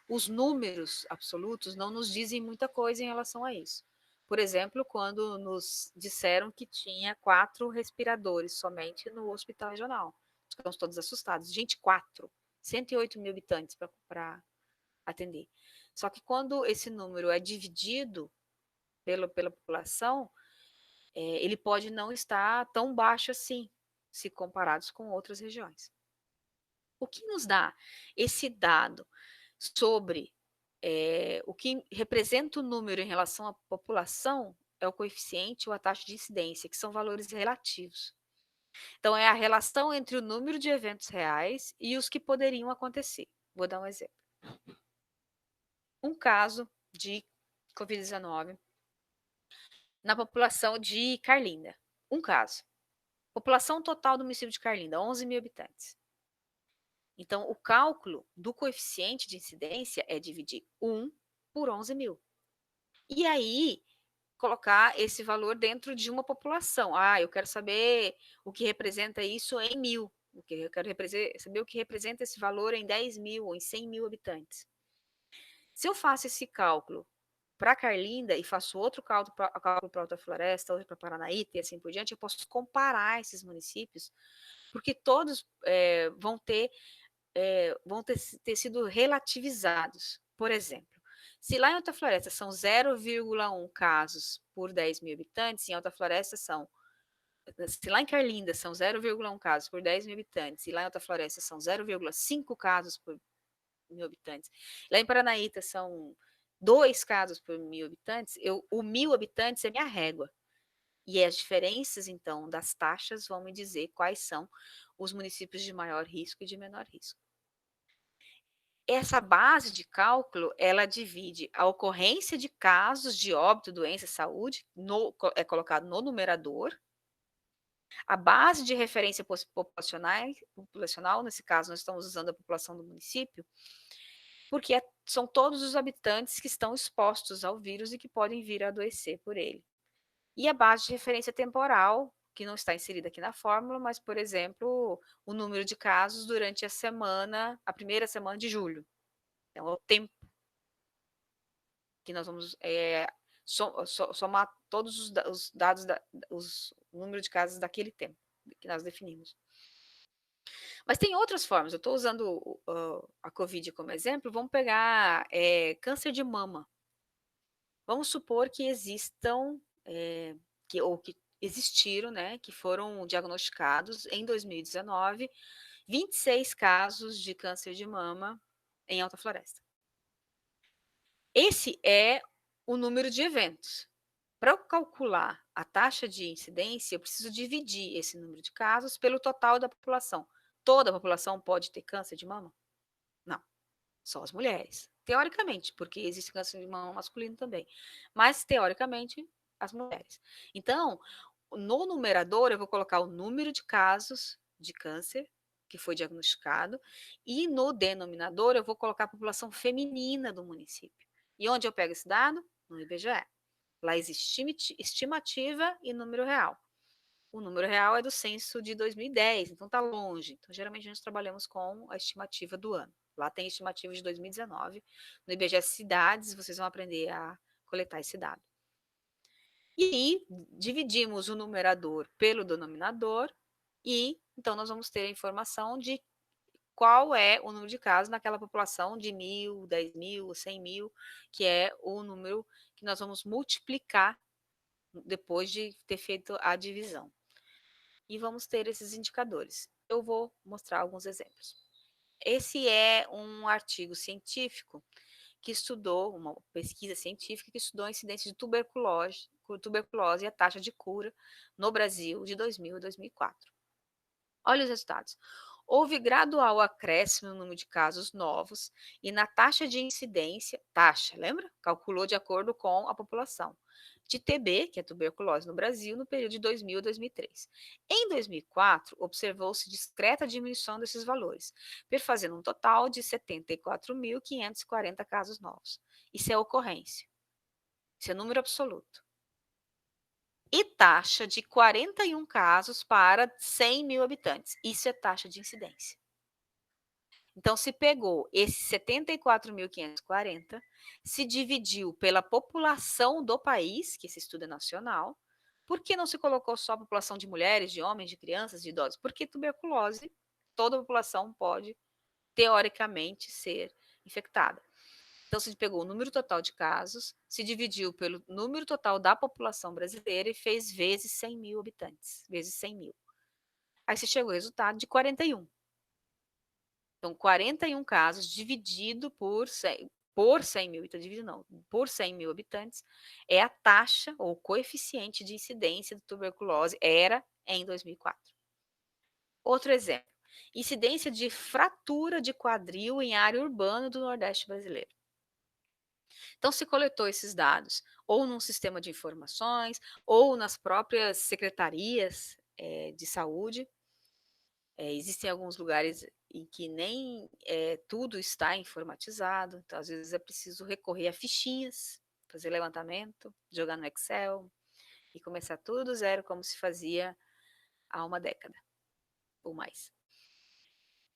Os números absolutos não nos dizem muita coisa em relação a isso. Por exemplo, quando nos disseram que tinha 4 respiradores somente no hospital regional. Ficamos todos assustados. Gente, 4. 108 mil habitantes para atender. Só que quando esse número é dividido pela população, ele pode não estar tão baixo assim, se comparados com outras regiões. O que nos dá esse dado sobre o que representa o número em relação à população é o coeficiente ou a taxa de incidência, que são valores relativos. Então, é a relação entre o número de eventos reais e os que poderiam acontecer. Vou dar um exemplo. Um caso de Covid-19 na população de Carlinda. Um caso. População total do município de Carlinda, 11 mil habitantes. Então, o cálculo do coeficiente de incidência é dividir 1 por 11 mil. E aí, colocar esse valor dentro de uma população. Eu quero saber o que representa isso em mil. Eu quero saber o que representa esse valor em 10 mil ou em 100 mil habitantes. Se eu faço esse cálculo para Carlinda e faço outro cálculo para Alta Floresta, outro para Paranaíta e assim por diante, eu posso comparar esses municípios, porque todos vão ter sido relativizados. Por exemplo, se lá em Alta Floresta são 0,1 casos por 10 mil habitantes, em Alta Floresta se lá em Carlinda são 0,1 casos por 10 mil habitantes, e lá em Alta Floresta são 0,5 casos por mil habitantes, lá em Paranaíta são 2 casos por mil habitantes, o 1.000 habitantes é minha régua. E as diferenças, então, das taxas vão me dizer quais são os municípios de maior risco e de menor risco. essa base de cálculo, ela divide a ocorrência de casos de óbito, doença, saúde, é colocado no numerador, a base de referência populacional, nesse caso nós estamos usando a população do município, porque são todos os habitantes que estão expostos ao vírus e que podem vir a adoecer por ele. E a base de referência temporal, que não está inserida aqui na fórmula, mas, por exemplo, o número de casos durante a primeira semana de julho. Então, é o tempo que nós vamos somar todos os dados, os números de casos daquele tempo que nós definimos. Mas tem outras formas. Eu estou usando a COVID como exemplo. Vamos pegar câncer de mama. Vamos supor que existam, que existiram, né, que foram diagnosticados em 2019, 26 casos de câncer de mama em Alta Floresta. Esse é o número de eventos. Para eu calcular a taxa de incidência, eu preciso dividir esse número de casos pelo total da população. Toda a população pode ter câncer de mama? Não, só as mulheres. Teoricamente, porque existe câncer de mama masculino também. Mas, teoricamente, as mulheres. Então, no numerador, eu vou colocar o número de casos de câncer que foi diagnosticado, e no denominador, eu vou colocar a população feminina do município. E onde eu pego esse dado? No IBGE. Lá existe estimativa e número real. O número real é do censo de 2010, então está longe. Então, geralmente, nós trabalhamos com a estimativa do ano. Lá tem estimativa de 2019. No IBGE Cidades, vocês vão aprender a coletar esse dado. E aí, dividimos o numerador pelo denominador e, então, nós vamos ter a informação de qual é o número de casos naquela população de 1.000, 10.000, 100.000, que é o número que nós vamos multiplicar depois de ter feito a divisão. E vamos ter esses indicadores. Eu vou mostrar alguns exemplos. Esse é um artigo científico que estudou, uma pesquisa científica que estudou a incidência de tuberculose e a taxa de cura no Brasil de 2000 a 2004. Olha os resultados. Houve gradual acréscimo no número de casos novos e na taxa de incidência, lembra? Calculou de acordo com a população, de TB, que é tuberculose no Brasil, no período de 2000 a 2003. Em 2004, observou-se discreta diminuição desses valores, perfazendo um total de 74.540 casos novos. Isso é ocorrência. Isso é número absoluto. E taxa de 41 casos para 100 mil habitantes. Isso é taxa de incidência. Então, se pegou esses 74.540, se dividiu pela população do país, que esse estudo é nacional. Por que não se colocou só a população de mulheres, de homens, de crianças, de idosos? Porque tuberculose, toda a população pode, teoricamente, ser infectada. Então, se pegou o número total de casos, se dividiu pelo número total da população brasileira e fez vezes 100 mil habitantes, vezes 100 mil. Aí você chegou ao resultado de 41. Então, 41 casos dividido por 100 mil, então dividido não, por 100 mil habitantes, é a taxa ou coeficiente de incidência de tuberculose, era em 2004. Outro exemplo, incidência de fratura de quadril em área urbana do Nordeste brasileiro. Então, se coletou esses dados, ou num sistema de informações, ou nas próprias secretarias de saúde. Existem alguns lugares em que nem tudo está informatizado, então, às vezes, é preciso recorrer a fichinhas, fazer levantamento, jogar no Excel e começar tudo do zero, como se fazia há uma década ou mais.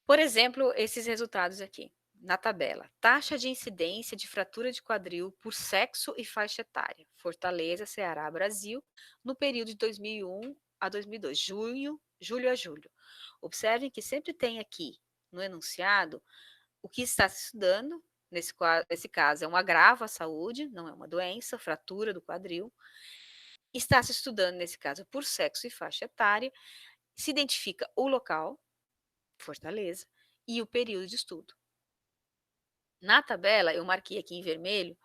Por exemplo, esses resultados aqui. Na tabela, taxa de incidência de fratura de quadril por sexo e faixa etária. Fortaleza, Ceará, Brasil, no período de 2001 a 2002, julho a julho. Observem que sempre tem aqui no enunciado o que está se estudando. Nesse caso, é um agravo à saúde, não é uma doença, fratura do quadril. Está se estudando, nesse caso, por sexo e faixa etária. Se identifica o local, Fortaleza, e o período de estudo. Na tabela, eu marquei aqui em vermelho,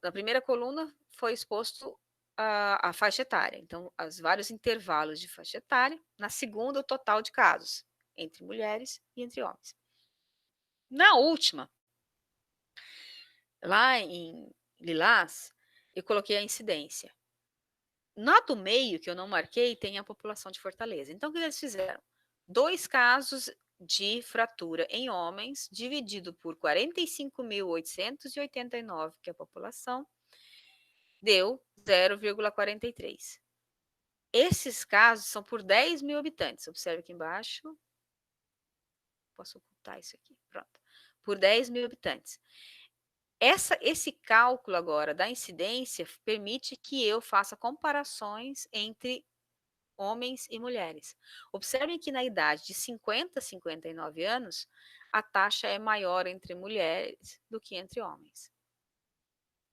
na primeira coluna foi exposto a faixa etária, então, os vários intervalos de faixa etária. Na segunda, o total de casos, entre mulheres e entre homens. Na última, lá em lilás, eu coloquei a incidência. Na do meio, que eu não marquei, tem a população de Fortaleza. Então, o que eles fizeram? 2 casos de fratura em homens, dividido por 45.889, que é a população, deu 0,43. Esses casos são por 10.000 habitantes. Observe aqui embaixo. Posso ocultar isso aqui. Pronto. Por 10.000 habitantes. Esse cálculo agora da incidência permite que eu faça comparações entre homens e mulheres. Observem que na idade de 50 a 59 anos, a taxa é maior entre mulheres do que entre homens.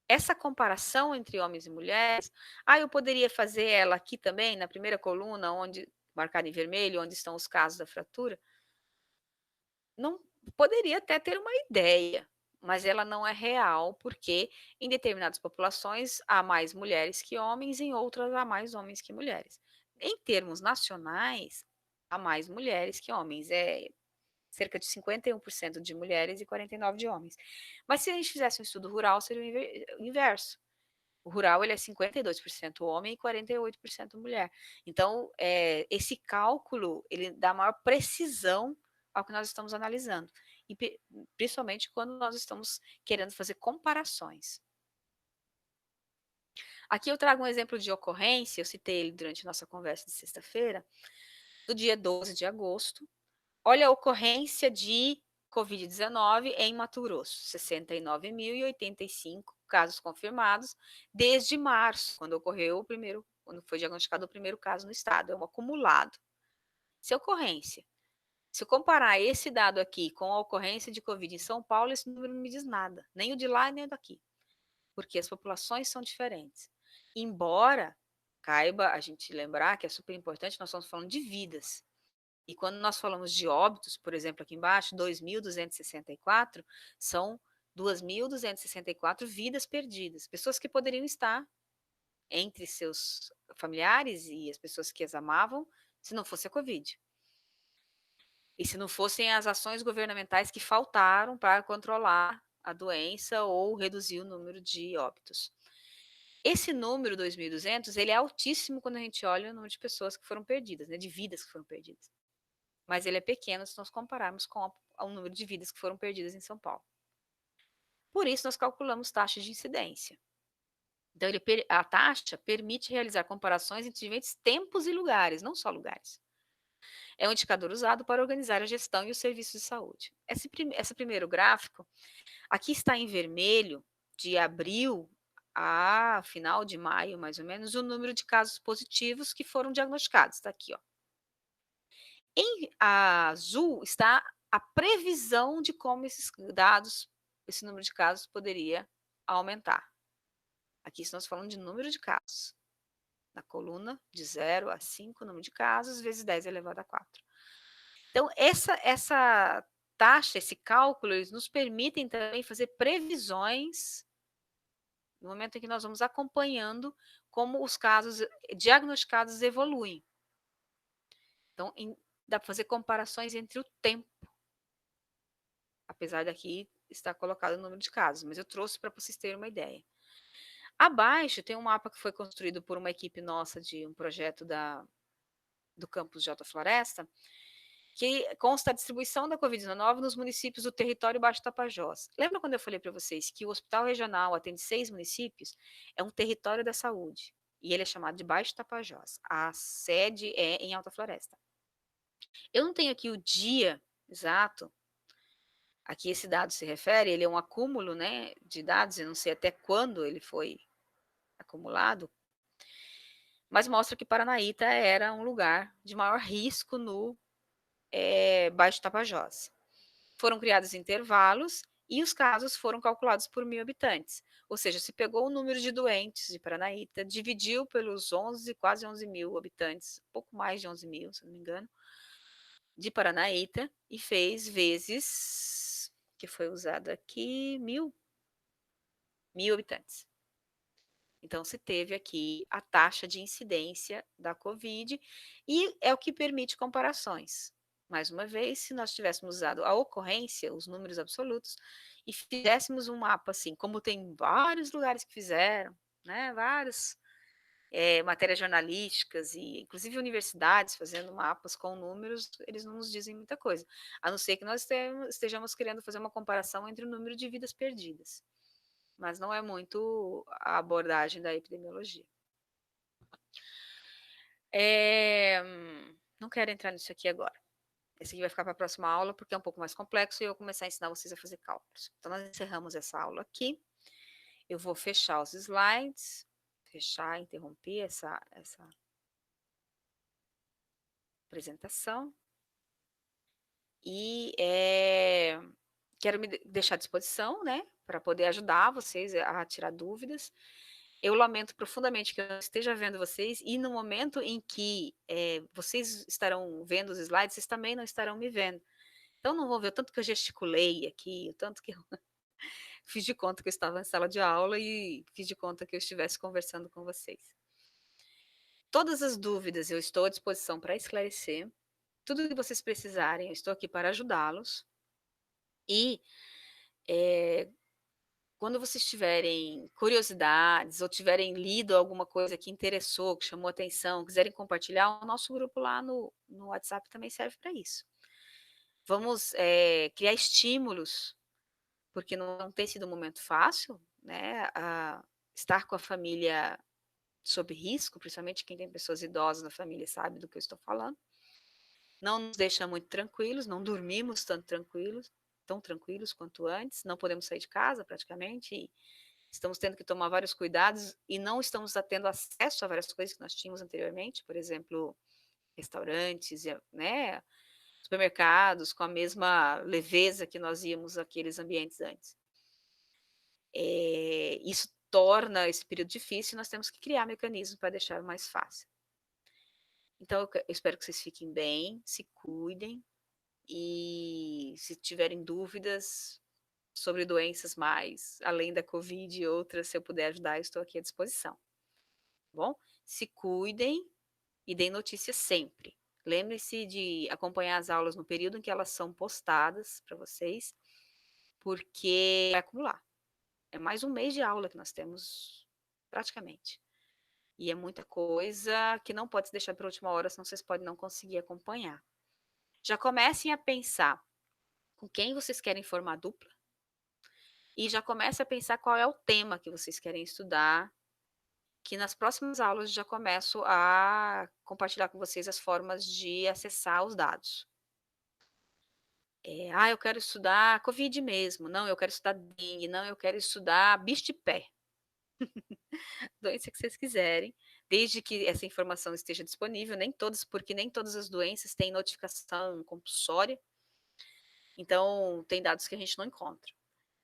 Essa comparação entre homens e mulheres, eu poderia fazer ela aqui também, na primeira coluna, onde marcada em vermelho, onde estão os casos da fratura. Não poderia até ter uma ideia, mas ela não é real, porque em determinadas populações há mais mulheres que homens, em outras há mais homens que mulheres. Em termos nacionais, há mais mulheres que homens, é cerca de 51% de mulheres e 49% de homens. Mas se a gente fizesse um estudo rural, seria o inverso. O rural ele é 52% homem e 48% mulher. Então, esse cálculo ele dá maior precisão ao que nós estamos analisando. E principalmente quando nós estamos querendo fazer comparações. Aqui eu trago um exemplo de ocorrência, eu citei ele durante a nossa conversa de sexta-feira, do dia 12 de agosto. Olha a ocorrência de Covid-19 em Mato Grosso, 69.085 casos confirmados desde março, quando foi diagnosticado o primeiro caso no estado, é um acumulado. Se ocorrência, se eu comparar esse dado aqui com a ocorrência de Covid em São Paulo, esse número não me diz nada, nem o de lá nem o daqui, porque as populações são diferentes. Embora caiba a gente lembrar que é super importante, nós estamos falando de vidas. E quando nós falamos de óbitos, por exemplo, aqui embaixo, 2.264, são 2.264 vidas perdidas, pessoas que poderiam estar entre seus familiares e as pessoas que as amavam, se não fosse a Covid. E se não fossem as ações governamentais que faltaram para controlar a doença ou reduzir o número de óbitos. Esse número 2.200, ele é altíssimo quando a gente olha o número de pessoas que foram perdidas, né, de vidas que foram perdidas. Mas ele é pequeno se nós compararmos com o número de vidas que foram perdidas em São Paulo. Por isso, nós calculamos taxas de incidência. Então, a taxa permite realizar comparações entre diferentes tempos e lugares, não só lugares. É um indicador usado para organizar a gestão e os serviços de saúde. Esse primeiro gráfico, aqui está em vermelho, de abril a final de maio, mais ou menos, o número de casos positivos que foram diagnosticados. Está aqui, ó. Em azul está a previsão de como esses dados, esse número de casos poderia aumentar. Aqui estamos falando de número de casos. Na coluna de 0 a 5, número de casos, vezes 10 elevado a 4. Então, essa taxa, esse cálculo, eles nos permitem também fazer previsões no momento em que nós vamos acompanhando como os casos diagnosticados evoluem. Então, dá para fazer comparações entre o tempo, apesar daqui estar colocado o número de casos, mas eu trouxe para vocês terem uma ideia. Abaixo tem um mapa que foi construído por uma equipe nossa de um projeto do campus de Alta Floresta, que consta a distribuição da Covid-19 nos municípios do território Baixo Tapajós. Lembra quando eu falei para vocês que o Hospital Regional atende 6 municípios? É um território da saúde, e ele é chamado de Baixo Tapajós. A sede é em Alta Floresta. Eu não tenho aqui o dia exato a que esse dado se refere, ele é um acúmulo, né, de dados, eu não sei até quando ele foi acumulado, mas mostra que Paranaíta era um lugar de maior risco no Baixo Tapajós. Foram criados intervalos e os casos foram calculados por 1.000 habitantes, ou seja, se pegou o número de doentes de Paranaíta, dividiu pelos quase 11.000 habitantes, pouco mais de 11.000, se não me engano, de Paranaíta, e fez vezes, que foi usado aqui, 1.000 habitantes. Então, se teve aqui a taxa de incidência da Covid e é o que permite comparações. Mais uma vez, se nós tivéssemos usado a ocorrência, os números absolutos, e fizéssemos um mapa assim, como tem vários lugares que fizeram, né, várias matérias jornalísticas e inclusive universidades fazendo mapas com números, eles não nos dizem muita coisa, a não ser que nós estejamos querendo fazer uma comparação entre o número de vidas perdidas, mas não é muito a abordagem da epidemiologia. Não quero entrar nisso aqui agora. Esse aqui vai ficar para a próxima aula, porque é um pouco mais complexo e eu vou começar a ensinar vocês a fazer cálculos. Então, nós encerramos essa aula aqui. Eu vou fechar os slides, interromper essa apresentação. E quero me deixar à disposição, né, para poder ajudar vocês a tirar dúvidas. Eu lamento profundamente que eu não esteja vendo vocês, e no momento em que vocês estarão vendo os slides, vocês também não estarão me vendo. Então, não vou ver o tanto que eu gesticulei aqui, o tanto que eu fiz de conta que eu estava em sala de aula e fiz de conta que eu estivesse conversando com vocês. Todas as dúvidas eu estou à disposição para esclarecer. Tudo que vocês precisarem, eu estou aqui para ajudá-los. E quando vocês tiverem curiosidades ou tiverem lido alguma coisa que interessou, que chamou atenção, quiserem compartilhar, o nosso grupo lá no WhatsApp também serve para isso. Vamos criar estímulos, porque não tem sido um momento fácil, né? Estar com a família sob risco, principalmente quem tem pessoas idosas na família sabe do que eu estou falando. Não nos deixa muito tranquilos, não dormimos tão tranquilos quanto antes, não podemos sair de casa praticamente, estamos tendo que tomar vários cuidados e não estamos tendo acesso a várias coisas que nós tínhamos anteriormente, por exemplo, restaurantes, né, supermercados, com a mesma leveza que nós íamos àqueles ambientes antes. Isso torna esse período difícil e nós temos que criar mecanismos para deixar mais fácil. Então, eu espero que vocês fiquem bem, se cuidem, e se tiverem dúvidas sobre doenças mais além da Covid e outras, se eu puder ajudar, eu estou aqui à disposição. Tá bom? Se cuidem e deem notícias sempre. Lembre-se de acompanhar as aulas no período em que elas são postadas para vocês, porque vai acumular. É mais um mês de aula que nós temos, praticamente. E é muita coisa que não pode se deixar para a última hora, senão vocês podem não conseguir acompanhar. Já comecem a pensar com quem vocês querem formar dupla e já comecem a pensar qual é o tema que vocês querem estudar, que nas próximas aulas já começo a compartilhar com vocês as formas de acessar os dados. Eu quero estudar Covid mesmo, não, eu quero estudar dengue, não, eu quero estudar bicho de pé. Doença que vocês quiserem, desde que essa informação esteja disponível, porque nem todas as doenças têm notificação compulsória, então tem dados que a gente não encontra.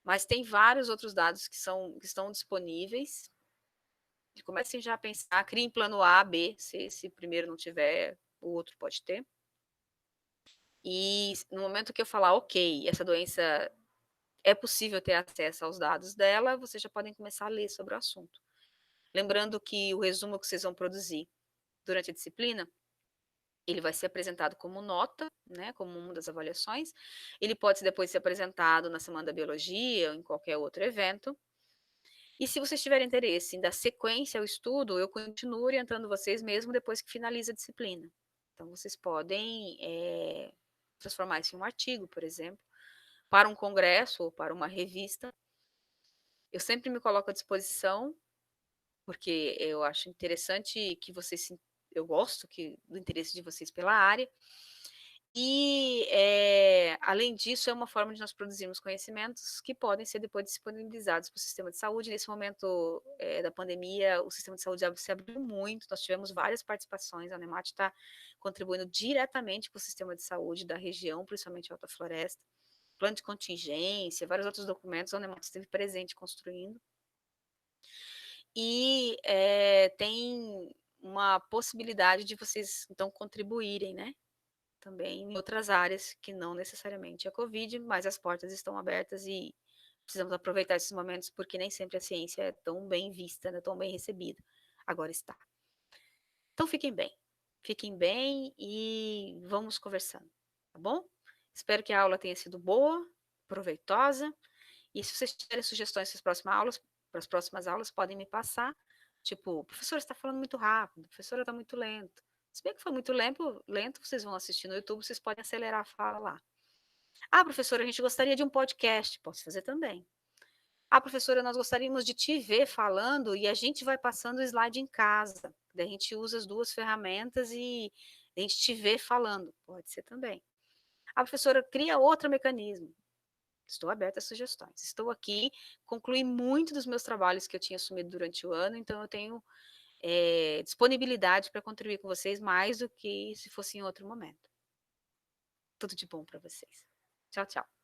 Mas tem vários outros dados que estão disponíveis. Comecem já a pensar, criem plano A, B, se o primeiro não tiver, o outro pode ter. E no momento que eu falar, ok, essa doença é possível ter acesso aos dados dela, vocês já podem começar a ler sobre o assunto. Lembrando que o resumo que vocês vão produzir durante a disciplina, ele vai ser apresentado como nota, né, como uma das avaliações. Ele pode depois ser apresentado na Semana da Biologia ou em qualquer outro evento. E se vocês tiverem interesse em dar sequência ao estudo, eu continuo orientando vocês mesmo depois que finaliza a disciplina. Então, vocês podem transformar isso em um artigo, por exemplo, para um congresso ou para uma revista. Eu sempre me coloco à disposição, porque eu acho interessante que vocês, eu gosto do interesse de vocês pela área. E, além disso, é uma forma de nós produzirmos conhecimentos que podem ser depois disponibilizados para o sistema de saúde. Nesse momento da pandemia, o sistema de saúde se abriu muito, nós tivemos várias participações, a Unemat está contribuindo diretamente com o sistema de saúde da região, principalmente Alta Floresta, plano de contingência, vários outros documentos, a Unemat esteve presente construindo. E tem uma possibilidade de vocês, então, contribuírem, né? Também em outras áreas que não necessariamente a Covid, mas as portas estão abertas e precisamos aproveitar esses momentos porque nem sempre a ciência é tão bem vista, né, tão bem recebida. Agora está. Então fiquem bem e vamos conversando. tá bom? Espero que a aula tenha sido boa, proveitosa, e se vocês tiverem sugestões para as próximas aulas, podem me passar. Tipo, professora, está falando muito rápido, professora, está muito lento. Se bem que foi muito lento, vocês vão assistir no YouTube, vocês podem acelerar a fala lá. Ah, professora, a gente gostaria de um podcast. Posso fazer também. Ah, professora, nós gostaríamos de te ver falando e a gente vai passando o slide em casa. Daí a gente usa as duas ferramentas e a gente te vê falando. Pode ser também. Ah, professora, cria outro mecanismo. Estou aberta a sugestões. Estou aqui, concluí muito dos meus trabalhos que eu tinha assumido durante o ano, então eu tenho disponibilidade para contribuir com vocês mais do que se fosse em outro momento. Tudo de bom para vocês. Tchau, tchau.